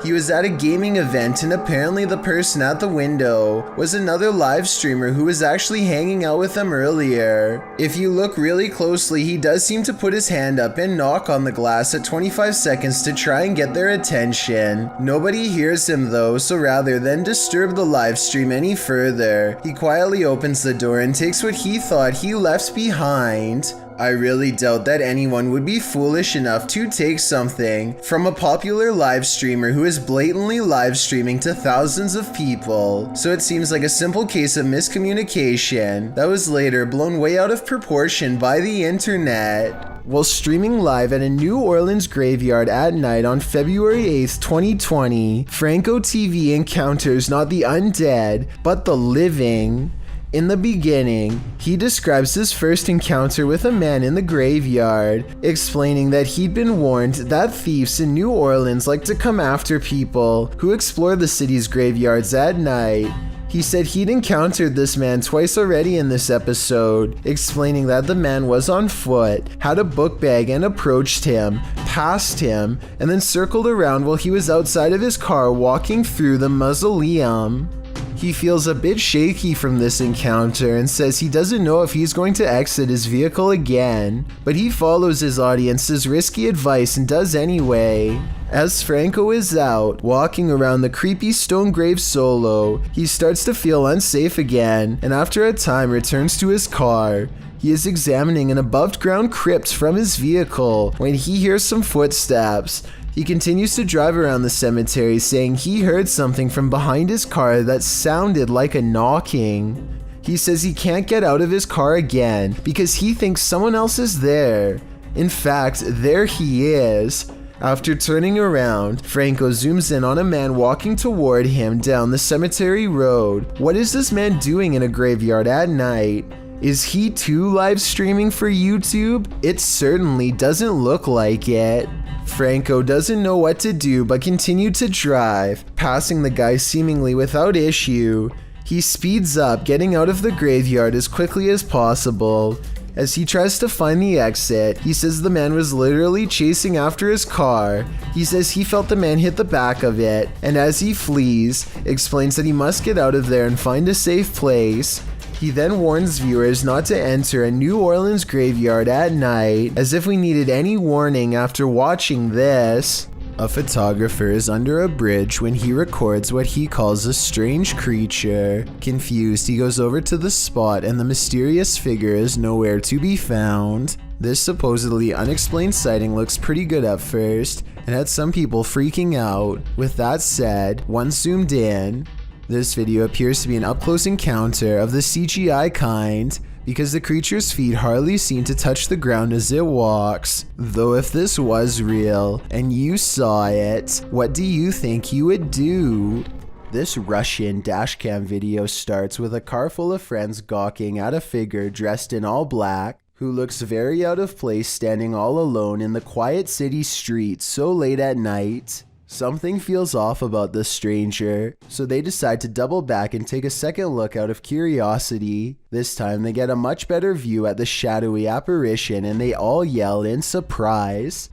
He was at a gaming event, and apparently the person at the window was another live streamer who was actually hanging out with them earlier. If you look really closely, he does seem to put his hand up and knock on the glass at 25 seconds to try and get their attention. Nobody hears him though, so rather than disturb the live stream any further, he quietly opens the door and takes what he thought he left behind. I really doubt that anyone would be foolish enough to take something from a popular live streamer who is blatantly live streaming to thousands of people, so it seems like a simple case of miscommunication that was later blown way out of proportion by the internet. While streaming live at a New Orleans graveyard at night on February 8th, 2020, Franco TV encounters not the undead, but the living. In the beginning, he describes his first encounter with a man in the graveyard, explaining that he'd been warned that thieves in New Orleans like to come after people who explore the city's graveyards at night. He said he'd encountered this man twice already in this episode, explaining that the man was on foot, had a book bag and approached him, passed him, and then circled around while he was outside of his car walking through the mausoleum. He feels a bit shaky from this encounter and says he doesn't know if he's going to exit his vehicle again, but he follows his audience's risky advice and does anyway. As Franco is out, walking around the creepy stone grave solo, he starts to feel unsafe again, and after a time returns to his car. He is examining an above-ground crypt from his vehicle when he hears some footsteps. He continues to drive around the cemetery, saying he heard something from behind his car that sounded like a knocking. He says he can't get out of his car again because he thinks someone else is there. In fact, there he is. After turning around, Franco zooms in on a man walking toward him down the cemetery road. What is this man doing in a graveyard at night? Is he too live streaming for YouTube? It certainly doesn't look like it. Franco doesn't know what to do but continued to drive, passing the guy seemingly without issue. He speeds up, getting out of the graveyard as quickly as possible. As he tries to find the exit, he says the man was literally chasing after his car. He says he felt the man hit the back of it, and as he flees, explains that he must get out of there and find a safe place. He then warns viewers not to enter a New Orleans graveyard at night, as if we needed any warning after watching this. A photographer is under a bridge when he records what he calls a strange creature. Confused, he goes over to the spot and the mysterious figure is nowhere to be found. This supposedly unexplained sighting looks pretty good at first and had some people freaking out. With that said, once zoomed in, this video appears to be an up-close encounter of the CGI kind, because the creature's feet hardly seem to touch the ground as it walks. Though if this was real, and you saw it, what do you think you would do? This Russian dashcam video starts with a car full of friends gawking at a figure dressed in all black, who looks very out of place standing all alone in the quiet city streets so late at night. Something feels off about this stranger, so they decide to double back and take a second look out of curiosity. This time they get a much better view at the shadowy apparition and they all yell in surprise.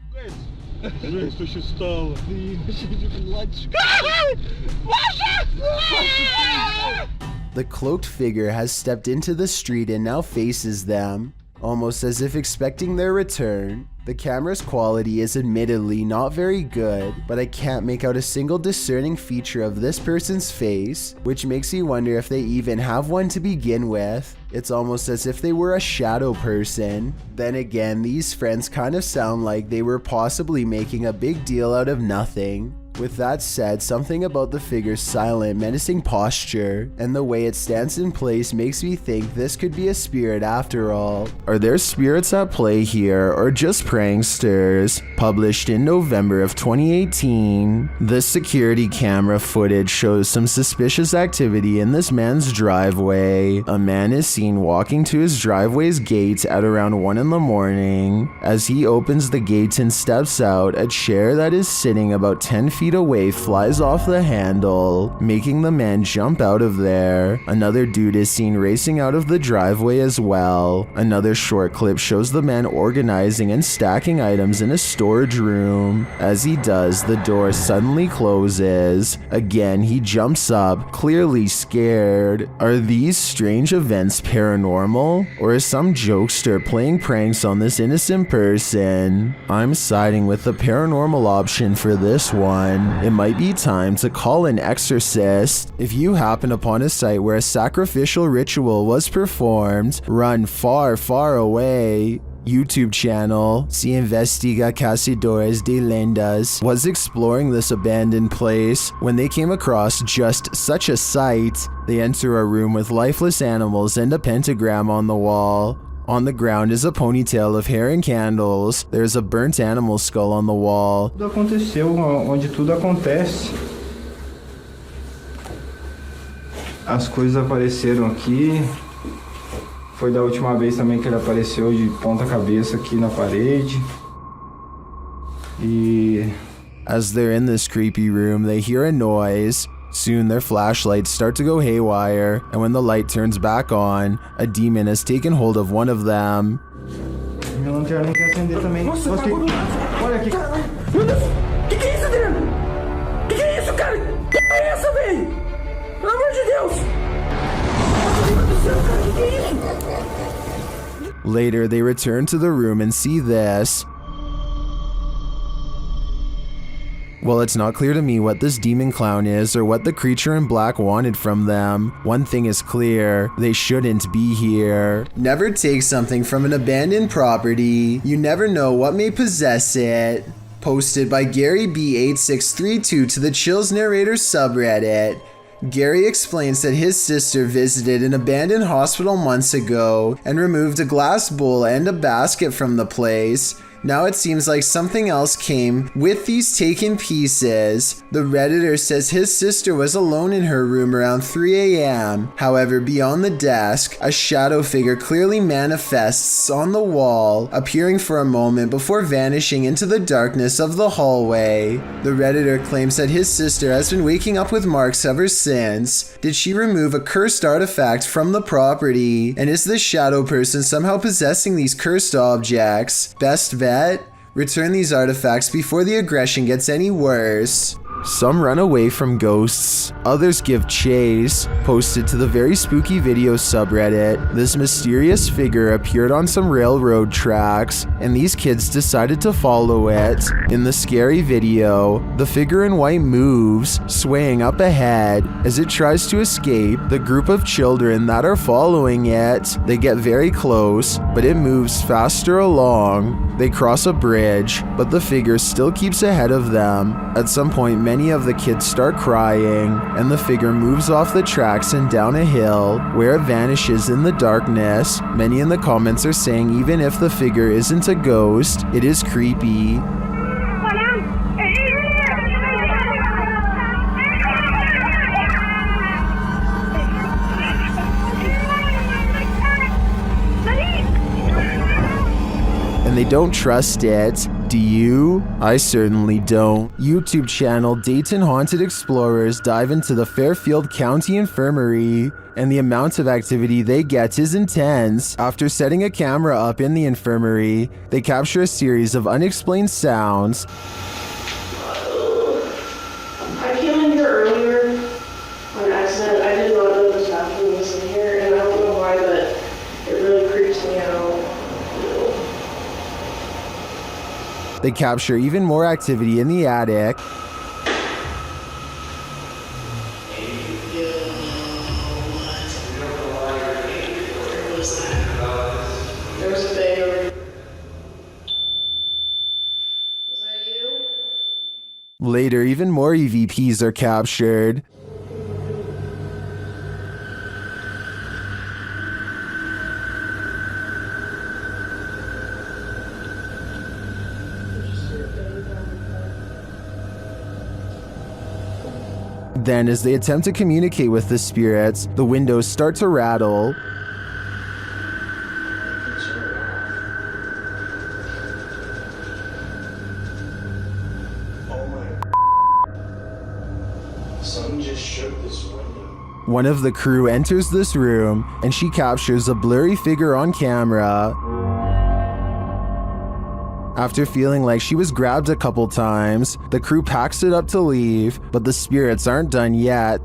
The cloaked figure has stepped into the street and now faces them, almost as if expecting their return. The camera's quality is admittedly not very good, but I can't make out a single discerning feature of this person's face, which makes me wonder if they even have one to begin with. It's almost as if they were a shadow person. Then again, these friends kind of sound like they were possibly making a big deal out of nothing. With that said, something about the figure's silent, menacing posture and the way it stands in place makes me think this could be a spirit after all. Are there spirits at play here or just pranksters? Published in November of 2018, this security camera footage shows some suspicious activity in this man's driveway. A man is seen walking to his driveway's gate at around 1 in the morning. As he opens the gates and steps out, a chair that is sitting about 10 feet away flies off the handle, making the man jump out of there. Another dude is seen racing out of the driveway as well. Another short clip shows the man organizing and stacking items in a storage room. As he does, the door suddenly closes. Again, he jumps up, clearly scared. Are these strange events paranormal? Or is some jokester playing pranks on this innocent person? I'm siding with the paranormal option for this one. It might be time to call an exorcist. If you happen upon a site where a sacrificial ritual was performed, run far, far away. YouTube channel Se Investiga Cazadores de Lendas was exploring this abandoned place when they came across just such a site. They enter a room with lifeless animals and a pentagram on the wall. On the ground is a ponytail of hair and candles. There's a burnt animal skull on the wall. Tudo aconteceu onde tudo acontece. As coisas apareceram aqui. Foi da última vez também que ele apareceu de ponta cabeça aqui na parede. As they're in this creepy room, they hear a noise. Soon their flashlights start to go haywire, and when the light turns back on, a demon has taken hold of one of them. Minha lanterna nem quer acender também. Nossa, tá olha aqui. Meu Deus! Que é isso, Adriano? Que é isso, cara? Que é essa, velho? Pelo amor de Deus! Meu Deus do céu, cara, que é isso? Later, they return to the room and see this. Well, it's not clear to me what this demon clown is or what the creature in black wanted from them. One thing is clear, they shouldn't be here. Never take something from an abandoned property. You never know what may possess it. Posted by Gary B8632 to the Chills Narrator subreddit. Gary explains that his sister visited an abandoned hospital months ago and removed a glass bowl and a basket from the place. Now it seems like something else came with these taken pieces. The Redditor says his sister was alone in her room around 3 a.m. However, beyond the desk, a shadow figure clearly manifests on the wall, appearing for a moment before vanishing into the darkness of the hallway. The Redditor claims that his sister has been waking up with marks ever since. Did she remove a cursed artifact from the property? And is this shadow person somehow possessing these cursed objects? Best bet, return these artifacts before the aggression gets any worse. Some run away from ghosts, others give chase. Posted to the Very Spooky Video subreddit, this mysterious figure appeared on some railroad tracks, and these kids decided to follow it. In the scary video, the figure in white moves, swaying up ahead. As it tries to escape, the group of children that are following it, they get very close, but it moves faster along. They cross a bridge, but the figure still keeps ahead of them. At some point, many of the kids start crying, and the figure moves off the tracks and down a hill, where it vanishes in the darkness. Many in the comments are saying even if the figure isn't a ghost, it is creepy. And they don't trust it. Do you? I certainly don't. YouTube channel Dayton Haunted Explorers dive into the Fairfield County Infirmary, and the amount of activity they get is intense. After setting a camera up in the infirmary, they capture a series of unexplained sounds. I came in here earlier on accident. I did not know this bathroom was in here, and I don't know why, but it really creeps me out. They capture even more activity in the attic. There's a bag over here. Was that you? Later, even more EVPs are captured. Then, as they attempt to communicate with the spirits, the windows start to rattle. Something just shook this window. One of the crew enters this room, and she captures a blurry figure on camera. After feeling like she was grabbed a couple times, the crew packs it up to leave, but the spirits aren't done yet.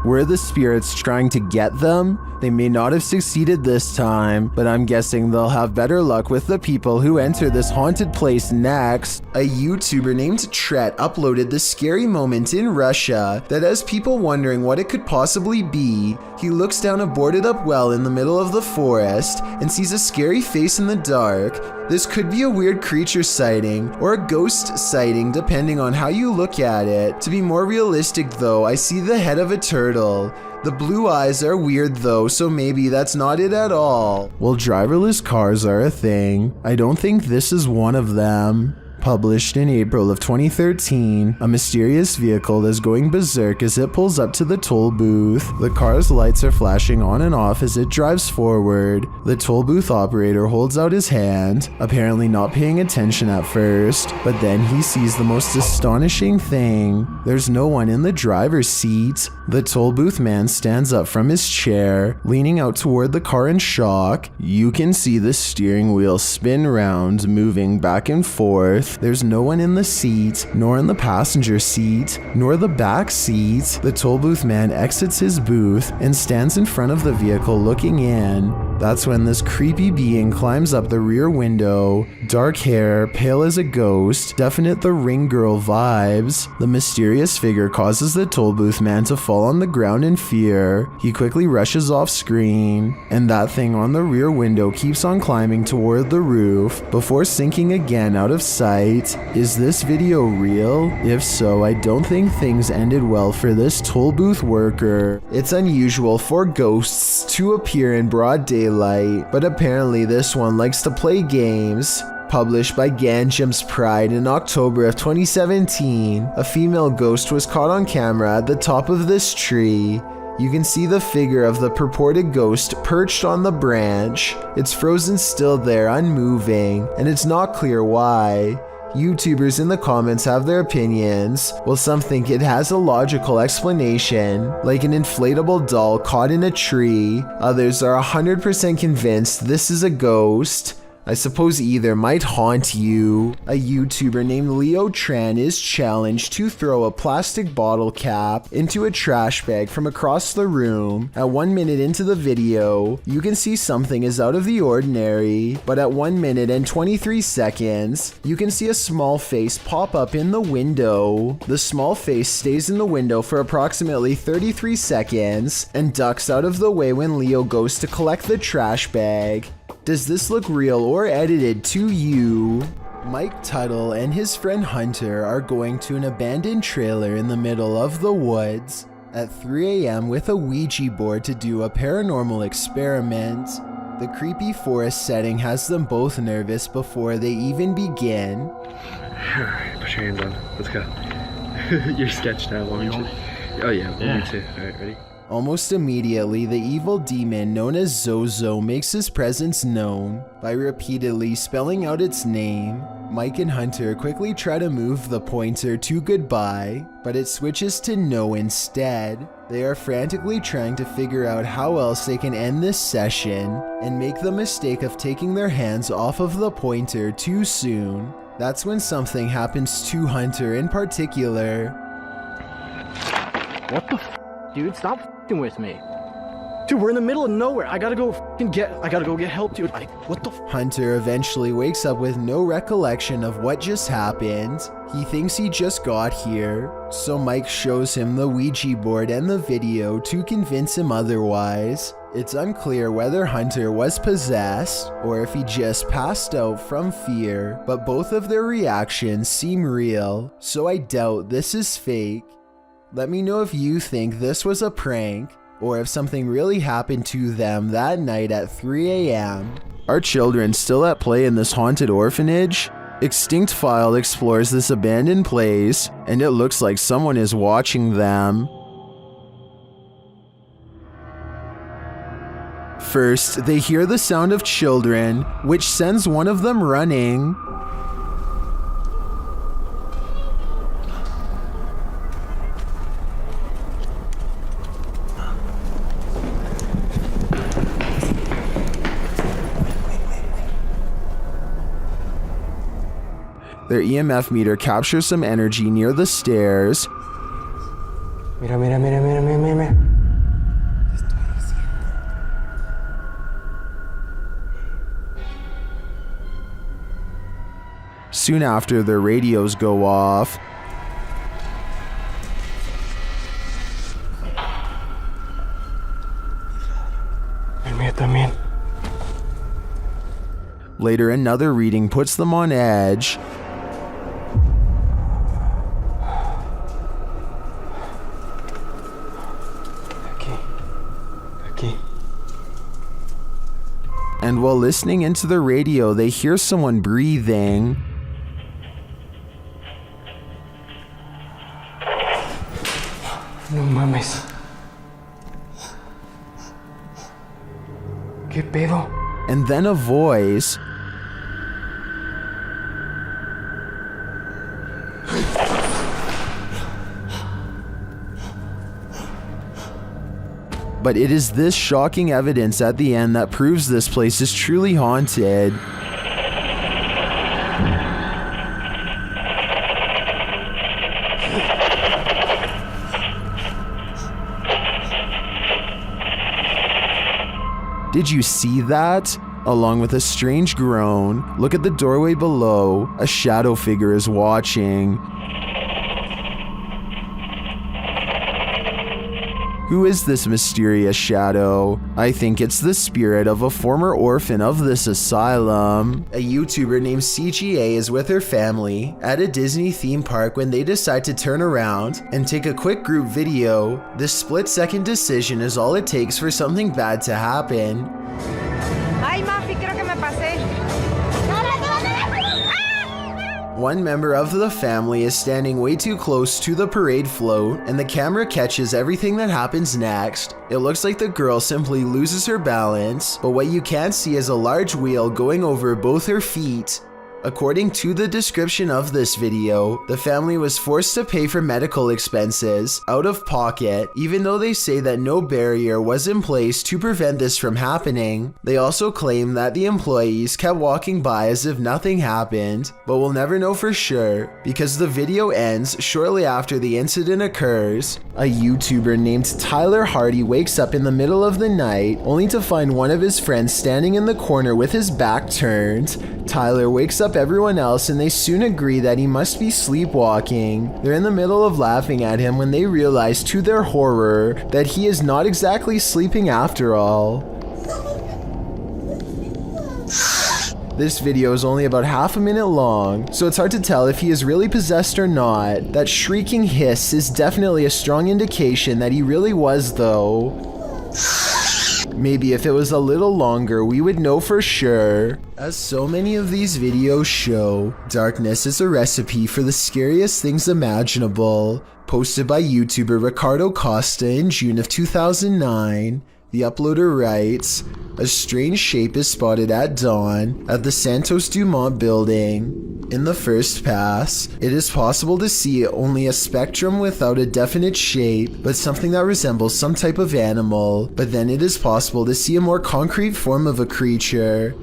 Were the spirits trying to get them? They may not have succeeded this time, but I'm guessing they'll have better luck with the people who enter this haunted place next. A YouTuber named Tret uploaded this scary moment in Russia that has people wondering what it could possibly be. He looks down a boarded up well in the middle of the forest and sees a scary face in the dark. This could be a weird creature sighting or a ghost sighting depending on how you look at it. To be more realistic though, I see the head of a turtle. The blue eyes are weird though, so maybe that's not it at all. Well, driverless cars are a thing. I don't think this is one of them. Published in April of 2013, a mysterious vehicle is going berserk as it pulls up to the toll booth. The car's lights are flashing on and off as it drives forward. The toll booth operator holds out his hand, apparently not paying attention at first, but then he sees the most astonishing thing. There's no one in the driver's seat. The toll booth man stands up from his chair, leaning out toward the car in shock. You can see the steering wheel spin round, moving back and forth. There's no one in the seat, nor in the passenger seat, nor the back seat. The toll booth man exits his booth and stands in front of the vehicle looking in. That's when this creepy being climbs up the rear window. Dark hair, pale as a ghost, definite The Ring Girl vibes. The mysterious figure causes the toll booth man to fall on the ground in fear. He quickly rushes off screen, and that thing on the rear window keeps on climbing toward the roof before sinking again out of sight. Is this video real? If so, I don't think things ended well for this toll booth worker. It's unusual for ghosts to appear in broad daylight, but apparently this one likes to play games. Published by Ganjam's Pride in October of 2017, a female ghost was caught on camera at the top of this tree. You can see the figure of the purported ghost perched on the branch. It's frozen still there, unmoving, and it's not clear why. YouTubers in the comments have their opinions, while some think it has a logical explanation, like an inflatable doll caught in a tree. Others are 100% convinced this is a ghost. I suppose either might haunt you. A YouTuber named Leo Tran is challenged to throw a plastic bottle cap into a trash bag from across the room. At 1 minute into the video, you can see something is out of the ordinary, but at 1 minute and 23 seconds, you can see a small face pop up in the window. The small face stays in the window for approximately 33 seconds and ducks out of the way when Leo goes to collect the trash bag. Does this look real or edited to you? Mike Tuttle and his friend Hunter are going to an abandoned trailer in the middle of the woods at 3 a.m. with a Ouija board to do a paranormal experiment. The creepy forest setting has them both nervous before they even begin. Put your hands on. Let's go. You're sketched out. Oh yeah, me too. Alright, ready? Almost immediately, the evil demon known as Zozo makes his presence known by repeatedly spelling out its name. Mike and Hunter quickly try to move the pointer to goodbye, but it switches to no instead. They are frantically trying to figure out how else they can end this session and make the mistake of taking their hands off of the pointer too soon. That's when something happens to Hunter in particular. What the f***, dude? Stop f***ing with me. Dude, we're in the middle of nowhere. I gotta go get help, dude. Like, what the f***? Hunter eventually wakes up with no recollection of what just happened. He thinks he just got here, so Mike shows him the Ouija board and the video to convince him otherwise. It's unclear whether Hunter was possessed or if he just passed out from fear, but both of their reactions seem real, so I doubt this is fake. Let me know if you think this was a prank, or if something really happened to them that night at 3 a.m. Are children still at play in this haunted orphanage? Extinct File explores this abandoned place, and it looks like someone is watching them. First, they hear the sound of children, which sends one of them running. Their EMF meter captures some energy near the stairs. Mira, mira, mira, mira, mira, mira. Soon after, their radios go off. Later, another reading puts them on edge. Okay. And while listening into the radio, they hear someone breathing. No mames. ¿Qué pedo? And then a voice. But it is this shocking evidence at the end that proves this place is truly haunted. Did you see that? Along with a strange groan, look at the doorway below. A shadow figure is watching. Who is this mysterious shadow? I think it's the spirit of a former orphan of this asylum. A YouTuber named CGA is with her family at a Disney theme park when they decide to turn around and take a quick group video. This split-second decision is all it takes for something bad to happen. Ay, Mafi, creo que me pasé. One member of the family is standing way too close to the parade float, and the camera catches everything that happens next. It looks like the girl simply loses her balance, but what you can't see is a large wheel going over both her feet. According to the description of this video, the family was forced to pay for medical expenses out of pocket, even though they say that no barrier was in place to prevent this from happening. They also claim that the employees kept walking by as if nothing happened, but we'll never know for sure because the video ends shortly after the incident occurs. A YouTuber named Tyler Hardy wakes up in the middle of the night only to find one of his friends standing in the corner with his back turned. Tyler wakes up everyone else and they soon agree that he must be sleepwalking. They're in the middle of laughing at him when they realize to their horror that he is not exactly sleeping after all. This video is only about half a minute long, so it's hard to tell if he is really possessed or not. That shrieking hiss is definitely a strong indication that he really was though. Maybe if it was a little longer, we would know for sure. As so many of these videos show, darkness is a recipe for the scariest things imaginable. Posted by YouTuber Ricardo Costa in June of 2009, the uploader writes, "A strange shape is spotted at dawn at the Santos Dumont building. In the first pass, it is possible to see only a spectrum without a definite shape, but something that resembles some type of animal. But then it is possible to see a more concrete form of a creature.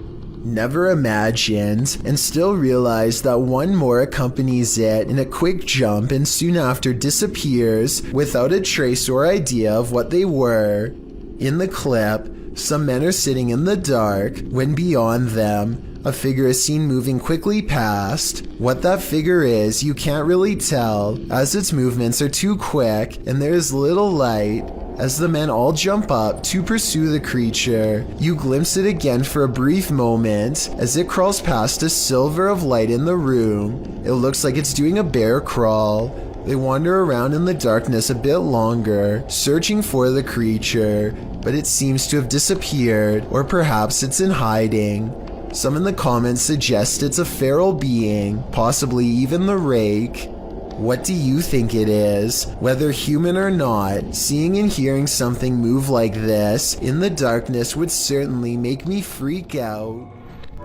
Never imagined, and still realized that one more accompanies it in a quick jump and soon after disappears without a trace or idea of what they were. In the clip, some men are sitting in the dark when beyond them, a figure is seen moving quickly past. What that figure is, you can't really tell, as its movements are too quick and there is little light. As the men all jump up to pursue the creature, you glimpse it again for a brief moment as it crawls past a sliver of light in the room. It looks like it's doing a bear crawl. They wander around in the darkness a bit longer, searching for the creature, but it seems to have disappeared, or perhaps it's in hiding. Some in the comments suggest it's a feral being, possibly even the rake. What do you think it is? Whether human or not, seeing and hearing something move like this in the darkness would certainly make me freak out."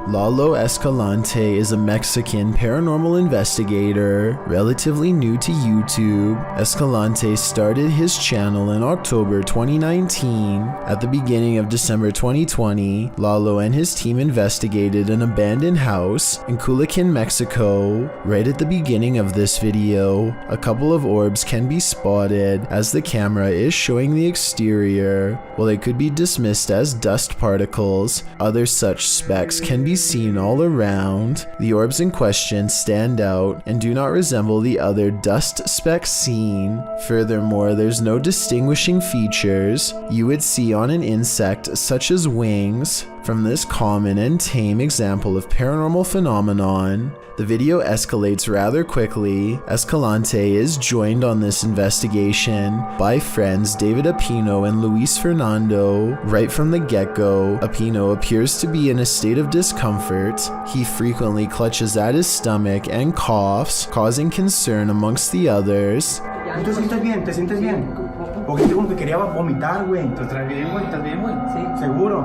Lalo Escalante is a Mexican paranormal investigator, relatively new to YouTube. Escalante started his channel in October 2019. At the beginning of December 2020, Lalo and his team investigated an abandoned house in Culiacan, Mexico. Right at the beginning of this video, a couple of orbs can be spotted as the camera is showing the exterior. While they could be dismissed as dust particles, other such specks can be seen all around. The orbs in question stand out and do not resemble the other dust specks seen. Furthermore, there's no distinguishing features you would see on an insect such as wings. From this common and tame example of paranormal phenomenon, the video escalates rather quickly. Escalante is joined on this investigation by friends David Apino and Luis Fernando. Right from the get-go, Apino appears to be in a state of discomfort. He frequently clutches at his stomach and coughs, causing concern amongst the others. ¿Tú te sientes bien? ¿Te sientes bien? Porque yo como que quería vomitar, güey. ¿Estás bien, güey? ¿Estás bien, güey? Sí. ¿Seguro?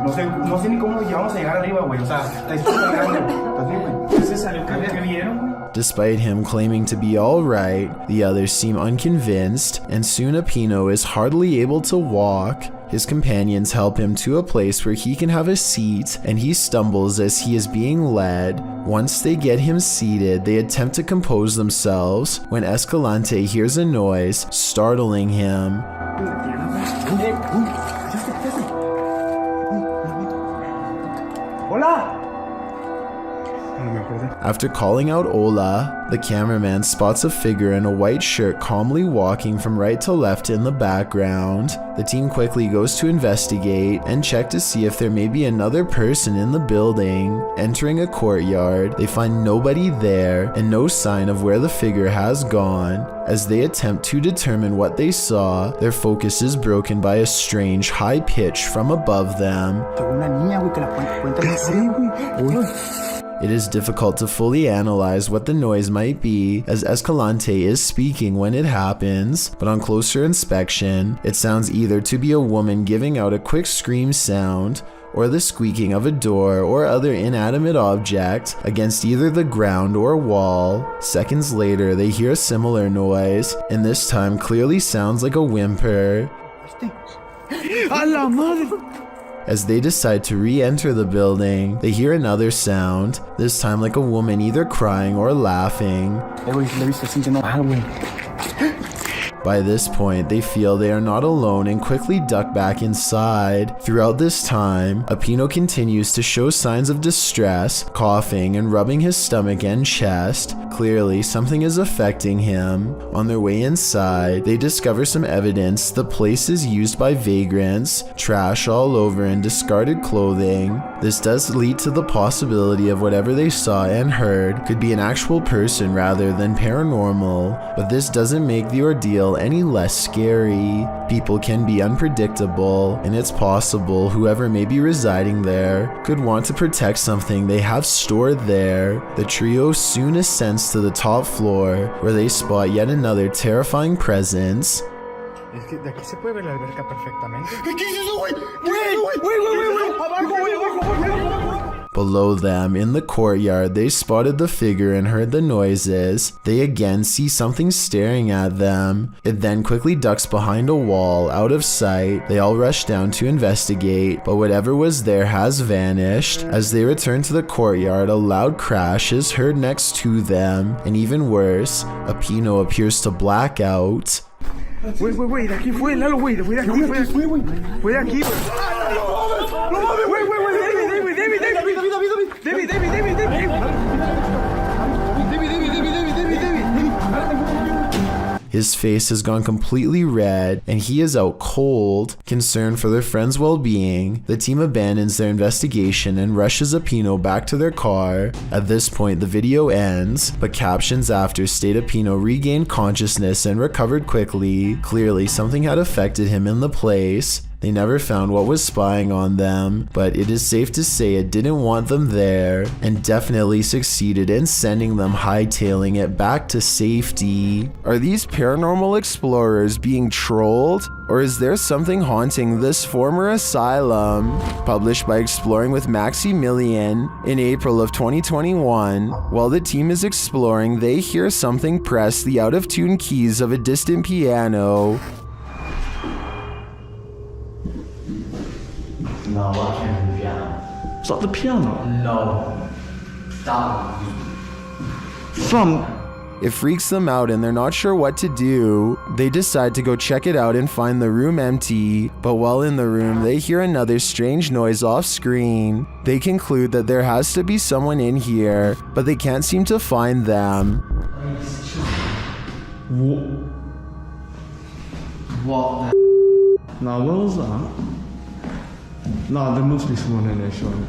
No sé ni cómo vamos a llegar arriba, güey. O sea, está súper grande. ¿Estás bien, güey? ¿Qué se salió? ¿Qué vieron, güey? Despite him claiming to be alright, the others seem unconvinced, and soon Apino is hardly able to walk. His companions help him to a place where he can have a seat, and he stumbles as he is being led. Once they get him seated, they attempt to compose themselves when Escalante hears a noise, startling him. Hola! After calling out Ola, the cameraman spots a figure in a white shirt calmly walking from right to left in the background. The team quickly goes to investigate and check to see if there may be another person in the building. Entering a courtyard, they find nobody there and no sign of where the figure has gone. As they attempt to determine what they saw, their focus is broken by a strange high pitch from above them. It is difficult to fully analyze what the noise might be, as Escalante is speaking when it happens, but on closer inspection, it sounds either to be a woman giving out a quick scream sound, or the squeaking of a door or other inanimate object against either the ground or wall. Seconds later, they hear a similar noise, and this time clearly sounds like a whimper. As they decide to re-enter the building, they hear another sound, this time like a woman either crying or laughing. By this point, they feel they are not alone and quickly duck back inside. Throughout this time, Apino continues to show signs of distress, coughing and rubbing his stomach and chest. Clearly, something is affecting him. On their way inside, they discover some evidence the place is used by vagrants, trash all over and discarded clothing. This does lead to the possibility of whatever they saw and heard could be an actual person rather than paranormal, but this doesn't make the ordeal any less scary. People can be unpredictable, and it's possible whoever may be residing there could want to protect something they have stored there. The trio soon ascends to the top floor, where they spot yet another terrifying presence. Es que de aquí se puede ver la alberca perfectamente. ¿Qué es eso, güey? Güey, abajo, güey, abajo. Below them, in the courtyard, they spotted the figure and heard the noises. They again see something staring at them. It then quickly ducks behind a wall, out of sight. They all rush down to investigate, but whatever was there has vanished. As they return to the courtyard, a loud crash is heard next to them, and even worse, Apino appears to black out. Güey, de aquí fue, Lalo, güey, de aquí fue, güey. Fue de aquí, güey. No mames, güey, David. His face has gone completely red, and he is out cold. Concerned for their friend's well-being, the team abandons their investigation and rushes Apino back to their car. At this point, the video ends, but captions after state Apino regained consciousness and recovered quickly. Clearly, something had affected him in the place. They never found what was spying on them, but it is safe to say it didn't want them there, and definitely succeeded in sending them hightailing it back to safety. Are these paranormal explorers being trolled? Or is there something haunting this former asylum? Published by Exploring with Maximilian in April of 2021. While the team is exploring, they hear something press the out-of-tune keys of a distant piano. No, I can't do the piano. Is that the piano? No. Stop. It freaks them out and they're not sure what to do. They decide to go check it out and find the room empty, but while in the room, they hear another strange noise off screen. They conclude that there has to be someone in here, but they can't seem to find them. What the? Now, what was that? No, there must be someone in there, Sean.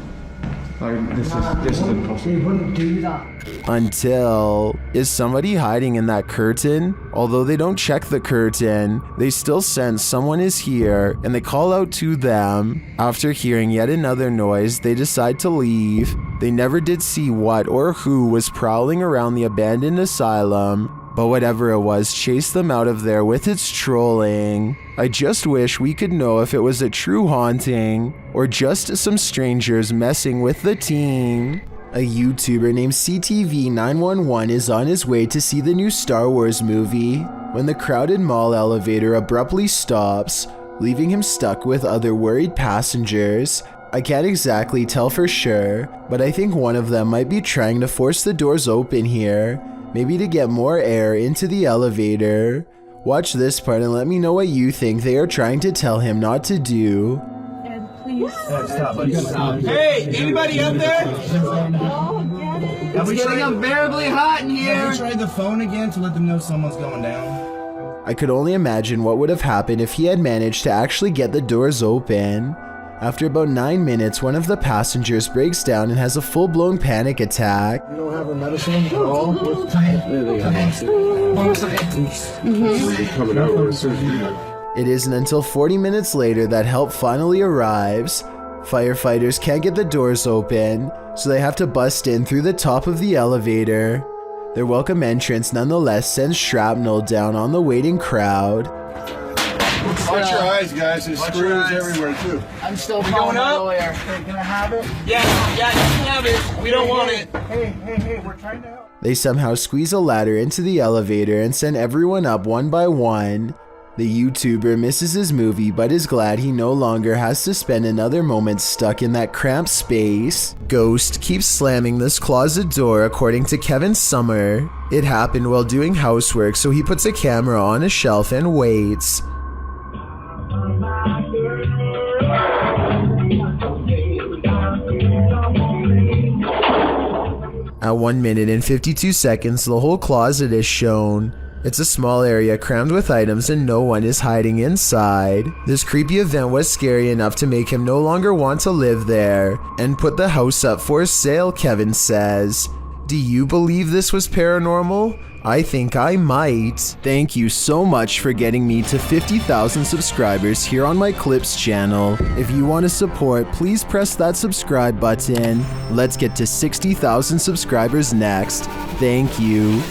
Like, this is impossible. They wouldn't do that. Until, is somebody hiding in that curtain? Although they don't check the curtain, they still sense someone is here and they call out to them. After hearing yet another noise, they decide to leave. They never did see what or who was prowling around the abandoned asylum, but whatever it was chased them out of there with its trolling. I just wish we could know if it was a true haunting or just some strangers messing with the team. A YouTuber named CCTV911 is on his way to see the new Star Wars movie when the crowded mall elevator abruptly stops, leaving him stuck with other worried passengers. I can't exactly tell for sure, but I think one of them might be trying to force the doors open here, maybe to get more air into the elevator. Watch this part and let me know what you think they are trying to tell him not to do. Please. Hey, anybody up there? It's getting unbearably hot in here. Have you tried the phone again to let them know someone's going down? I could only imagine what would have happened if he had managed to actually get the doors open. After about 9 minutes, one of the passengers breaks down and has a full-blown panic attack. You don't have a medicine at all? It isn't until 40 minutes later that help finally arrives. Firefighters can't get the doors open, so they have to bust in through the top of the elevator. Their welcome entrance nonetheless sends shrapnel down on the waiting crowd. Watch your eyes, guys. There's screws everywhere, too. I'm still going up? Lawyer. Hey, can I have it? Yeah, you can have it. We don't want it. Hey, we're trying to help. They somehow squeeze a ladder into the elevator and send everyone up one by one. The YouTuber misses his movie but is glad he no longer has to spend another moment stuck in that cramped space. Ghost keeps slamming this closet door according to Kevin Summer. It happened while doing housework, so he puts a camera on a shelf and waits. At 1 minute and 52 seconds, the whole closet is shown. It's a small area crammed with items and no one is hiding inside. This creepy event was scary enough to make him no longer want to live there and put the house up for sale, Kevin says. Do you believe this was paranormal? I think I might. Thank you so much for getting me to 50,000 subscribers here on my Clips channel. If you want to support, please press that subscribe button. Let's get to 60,000 subscribers next. Thank you.